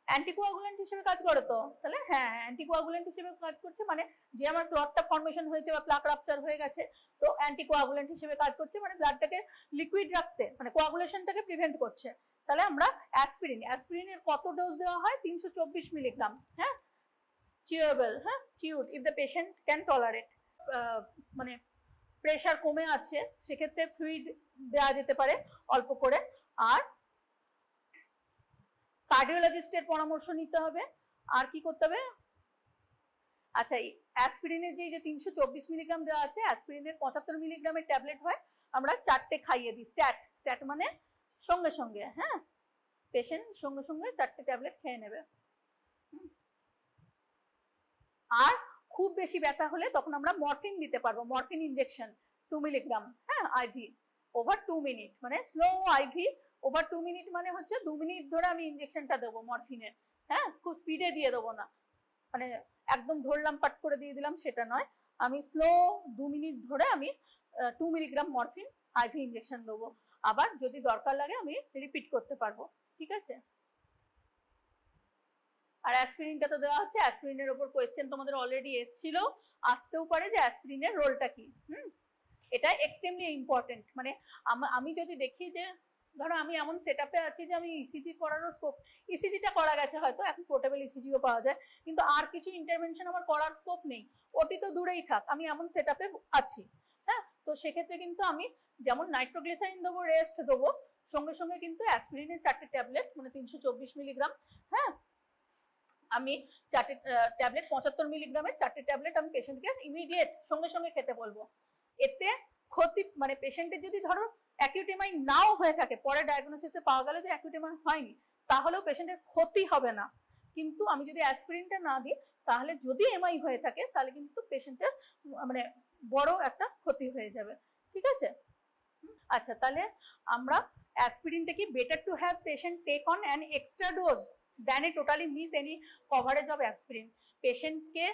অ্যান্টিকোয়াগুলেন্ট হিসেবে কাজ করে তো, তাহলে হ্যাঁ অ্যান্টিকোয়াগুলেন্ট হিসেবে কাজ করছে, মানে যে আমার ক্লটটা ফর্মেশন হয়েছে বা প্লাক রাপচার হয়ে গেছে, তো অ্যান্টিকোয়াগুলেন্ট হিসেবে কাজ করছে, মানে ব্লাডটাকে লিকুইড রাখতে, মানে কোয়াগুলেশনটাকে প্রিভেন্ট করছে। তাহলে আমরা অ্যাসপিরিনের কত ডোজ দেওয়া হয়, 324 মিলিগ্রাম, হ্যাঁ চিউয়েবল, হ্যাঁ chewed if the patient can tolerate, মানে প্রেশার কমে আছে সেক্ষেত্রে ফ্লুইড দেওয়া যেতে পারে অল্প করে, আর কার্ডিওলজিস্টের পরামর্শ নিতে হবে। আর কি করতে হবে, আচ্ছা অ্যাসপিরিনের যে 324 মিলিগ্রাম দেওয়া আছে, অ্যাসপিরিনের 75 মিলিগ্রামের ট্যাবলেট হয়, আমরা 4টে খাইয়ে দিই, স্ট্যাট মানে সঙ্গে সঙ্গে, হ্যাঁ পেশেন্ট সঙ্গে সঙ্গে 4টে ট্যাবলেট খেয়ে নেবে। আর খুব বেশি ব্যথা হলে তখন আমরা মরফিন দিতে পারবো, মরফিন ইনজেকশন 2 মিলিগ্রাম, হ্যাঁ আইভি, ওভার 2 মিনিট, মানে স্লো আইভি ওভার 2 মিনিট মানে হচ্ছে 2 মিনিট ধরে আমি ইনজেকশনটা দেবো মরফিনের। হ্যাঁ, খুব স্পিডে দিয়ে দেবো না, মানে একদম ধরলাম পাট করে দিয়ে দিলাম সেটা নয়, আমি স্লো 2 মিনিট ধরে আমি 2 মিলিগ্রাম মরফিন আইভি ইনজেকশন দেবো। আবার যদি দরকার লাগে আমি রিপিট করতে পারবো, ঠিক আছে। আর অ্যাসপিরিনটা তো দেওয়া হচ্ছে, অ্যাসপিরিনের ওপর কোয়েশ্চেন তোমাদের অলরেডি এসেছিল, আসতেও পারে যে অ্যাসপিরিনের রোলটা কি। এটা এক্সট্রিমলি ইম্পর্টেন্ট। মানে আমি যদি দেখি যে ধরো আমি এমন সেট আপে আছি যে আমি ইসিজি করারও স্কোপ, ইসিজিটা করা গেছে হয়তো, এখন পোর্টেবল ইসিজিও পাওয়া যায়, কিন্তু আর কিছু ইন্টারভেনশন আমার করার স্কোপ নেই, ওটি তো দূরেই থাক, আমি এমন সেট আপে আছি। হ্যাঁ, তো সেক্ষেত্রে কিন্তু আমি যেমন নাইট্রোগ্লিসারিন দেবো, রেস্ট দেবো, সঙ্গে সঙ্গে কিন্তু অ্যাসপিরিনের 4টে ট্যাবলেট মানে 324 মিলিগ্রাম, হ্যাঁ, আমি 4টে ট্যাবলেট 75 মিলিগ্রামের 4টে ট্যাবলেট আমি পেশেন্টকে ইমিডিয়েট সঙ্গে সঙ্গে খেতে বলবো। এতে ক্ষতি মানে পেশেন্টের যদি ধরো অ্যাকিউট এমআই নাও হয়ে থাকে, পরে ডায়াগনোসিসে পাওয়া গেল যে অ্যাকিউট এমআই হয়নি, তাহলেও পেশেন্টের ক্ষতি হবে না। কিন্তু আমি যদি অ্যাসপিরিনটা না দিই, তাহলে যদি এমআই হয়ে থাকে তাহলে কিন্তু পেশেন্টের মানে বড় একটা ক্ষতি হয়ে যাবে, ঠিক আছে। আচ্ছা, তাহলে আমরা অ্যাসপিরিনটা কি better to have patient take on an extra dose than a totally miss any coverage of aspirin. পেশেন্টকে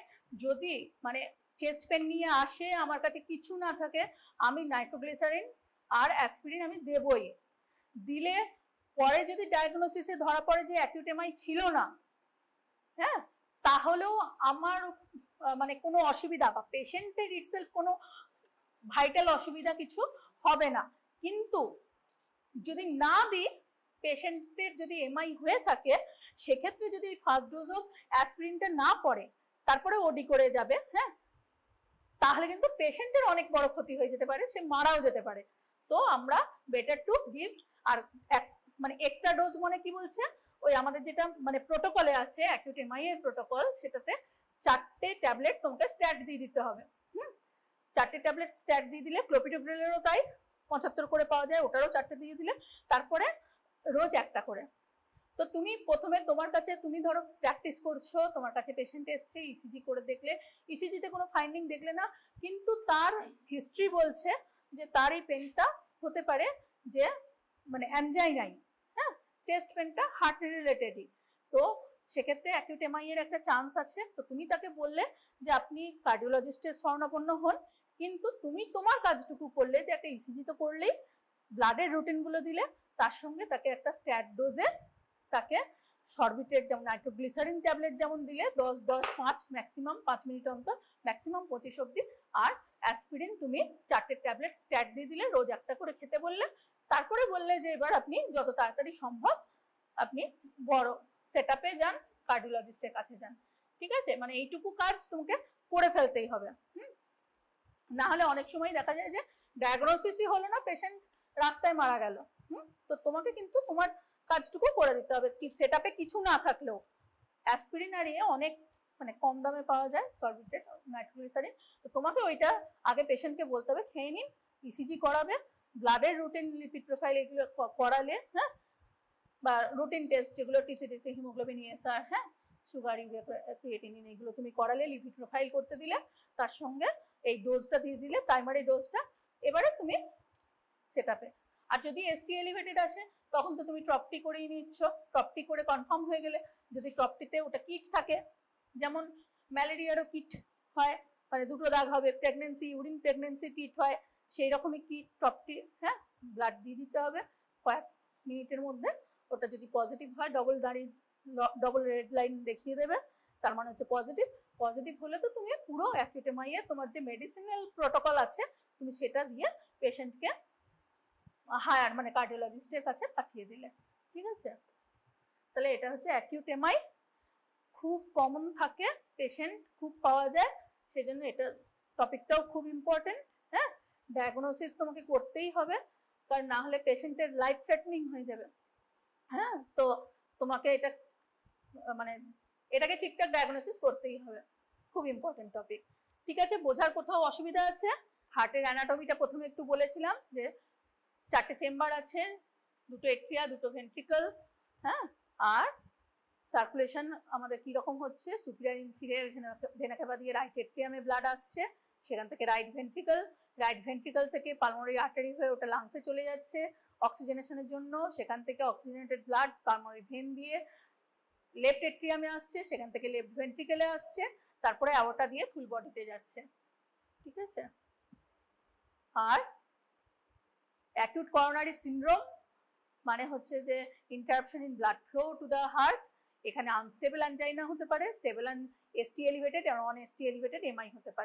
যদি মানে চেস্ট পেন নিয়ে আসে, আমার কাছে কিছু না থাকে, আমি নাইট্রোগ্লিসারিন আর অ্যাসপিরিন আমি দেবই। দিলে পরে যদি ডায়াগনোসিসে ধরা পড়ে যে অ্যাকিউট এমআই ছিল না, হ্যাঁ, তাহলেও আমার মানে কোনো অসুবিধা বা পেশেন্টের ইটসেলফ কোনো ভাইটাল অসুবিধা কিছু হবে না। কিন্তু যদি না দিই, পেশেন্টের যদি এমআই হয়ে থাকে, সেক্ষেত্রে যদি ফার্স্ট ডোজ অফ অ্যাসপিরিনটা না পড়ে, তারপরে ওডি করে যাবে, হ্যাঁ, তাহলে কিন্তু পেশেন্টের অনেক বড় ক্ষতি হয়ে যেতে পারে, সে মারাও যেতে পারে। তো আমরা বেটার টু গিভ। আর মানে এক্সট্রা ডোজ মানে কি বলছে, ওই আমাদের যেটা মানে প্রোটোকলে আছে অ্যাকিউট এমআই এর প্রোটোকল, সেটাতে 4টে ট্যাবলেট তোমাকে স্ট্যাট দিয়ে দিতে হবে। 4টে ট্যাবলেট স্ট্যাট দিয়ে দিলে, ক্লোপিডোগ্রেলেরও তাই 75 করে পাওয়া যায়, ওটারও 4টে দিয়ে দিলে, তারপরে রোজ একটা করে। তো তুমি প্রথমে তোমার কাছে, তুমি ধরো প্র্যাকটিস করছো, তোমার কাছে পেশেন্ট এসছে, ইসিজি করে দেখলে, ইসিজিতে কোনো ফাইন্ডিং দেখলে না, কিন্তু তার হিস্ট্রি বলছে যে তার এই পেনটা হতে পারে যে মানে অ্যানজাইনাই, হ্যাঁ, চেস্ট পেনটা হার্ট রিলেটেডই, তো সেক্ষেত্রে অ্যাকিউট এমআই এর একটা চান্স আছে। তো তুমি তাকে বললে যে আপনি কার্ডিওলজিস্টের শরণাপন্ন হন, কিন্তু তুমি তোমার কাজটুকু করলে যে একটা ইসিজি তো করলেই, ব্লাডের রুটিনগুলো দিলে, তার সঙ্গে তাকে একটা স্ট্যাট ডোজে তাকে সরবিটেট যেমন নাইট্রোগ্লিসারিন ট্যাবলেট যেমন দিলে 10-10-5 ম্যাক্সিমাম 5 মিনিট অন্তর, ম্যাক্সিমাম 25 অবধি, আর অ্যাসপিরিন তুমি 4টে ট্যাবলেট স্ট্যাট দিয়ে দিলে, রোজ একটা করে খেতে বললে, তারপরে বললে যে এবার আপনি যত তাড়াতাড়ি সম্ভব আপনি বড় সেট আপে যান, কার্ডিওলজিস্টের কাছে যান, ঠিক আছে। মানে এইটুকু কাজ তোমাকে করে ফেলতেই হবে। না হলে অনেক সময় দেখা যায় যে ডায়াগনোসিসই হলো না, পেশেন্ট রাস্তায় মারা গেল। তো তোমাকে কিন্তু তোমার কাজটুকু করে দিতে হবে, কি সেট আপে কিছু না থাকলেও। অ্যাসপিরিন আর অনেক মানে কম দামে পাওয়া যায় সরবিটেট নাইট্রোগ্লিসারিন, তো তোমাকে ওইটা আগে পেশেন্টকে বলতে হবে খেয়ে নিন, ইসিজি করাবে, ব্লাডের রুটিন লিপিড প্রোফাইল এগুলো করালে, হ্যাঁ, বা রুটিন টেস্ট যেগুলো টিসিটিসি, হিমোগ্লোবিন, এসআর, হ্যাঁ, সুগার, ইউরিয়া, ক্রিয়েটিনিন, এগুলো তুমি করালে, লিপিড প্রোফাইল করতে দিলে, তার সঙ্গে এই ডোজটা দিয়ে দিলে, প্রাইমারি ডোজটা, এবারে তুমি সেটআপে। আর যদি এসটি এলিভেটেড আসে, তখন তো তুমি ট্রপটি করেই নিচ্ছ, ট্রপটি করে কনফার্ম হয়ে গেলে, যদি ট্রপটিতে ওটা কিট থাকে, যেমন ম্যালেরিয়ারও কিট হয়, মানে 2টো দাগ হবে, প্রেগনেন্সি, ইউরিন প্রেগনেন্সি কিট হয়, সেই রকমই কিট ট্রপটি, হ্যাঁ, ব্লাড দিয়ে দিতে হবে কয়েক মিনিটের মধ্যে। ওটা যদি পজিটিভ হয়, ডবল রেড লাইন দেখিয়ে দেবে, তার মানে হচ্ছে পজিটিভ। পজিটিভ হলে তো তুমি পুরো অ্যাকিউট এমআই এর তোমার যে মেডিসিনাল প্রোটোকল আছে, তুমি সেটা দিয়ে পেশেন্টকে হায়ার মানে কার্ডিওলজিস্টের কাছে পাঠিয়ে দিলে, ঠিক আছে। তাহলে এটা হচ্ছে অ্যাকিউট এমআই, খুব কমন থাকে, পেশেন্ট খুব পাওয়া যায়, সেজন্য এটা টপিকটাও খুব ইম্পর্টেন্ট। হ্যাঁ, ডায়াগনোসিস তোমাকে করতেই হবে, কারণ না হলে পেশেন্টের লাইফ থ্রেটনিং হয়ে যাবে। হ্যাঁ, তো তোমাকে এটা মানে এটাকে ঠিকঠাক ডায়াগনোসিস করতেই হবে, খুব ইম্পর্টেন্ট টপিক, ঠিক আছে। বোঝার কোথাও অসুবিধা আছে? হার্টের অ্যানাটমিটা প্রথমে একটু বলেছিলাম যে 4টে চেম্বার আছে, 2টো এট্রিয়া, 2টো ভেন্ট্রিকল, হ্যাঁ, আর সার্কুলেশন আমাদের কি রকম হচ্ছে, সুপিরিয়র ইনফিরিয়র ভেনা ক্যাভা দিয়ে রাইট এট্রিয়ামে ব্লাড আসছে, সেখান থেকে রাইট ভেন্ট্রিকল থেকে পালমোনারি আর্টারি হয়ে ওটা লাংসে চলে যাচ্ছে অক্সিজেনেশনের জন্য, সেখান থেকে অক্সিজেনেটেড ব্লাড পালমোনারি ভেন দিয়ে লেফট এট্রিয়ামে আসছে, সেখান থেকে লেফট ভেন্ট্রিকেলে আসছে, তারপরে অ্যাওর্টা দিয়ে ফুল বডিতে যাচ্ছে। ঠিক আছে। আর অ্যাকিউট করোনারি সিনড্রোম মানে হচ্ছে যে interruption in blood flow to the heart. এখানে আনস্টেবল অ্যাঞ্জাইনা হতে পারে, স্টেবল এসটি এলিভেটেড এবং নন এসটি এলিভেটেড এমআই হতে পারে।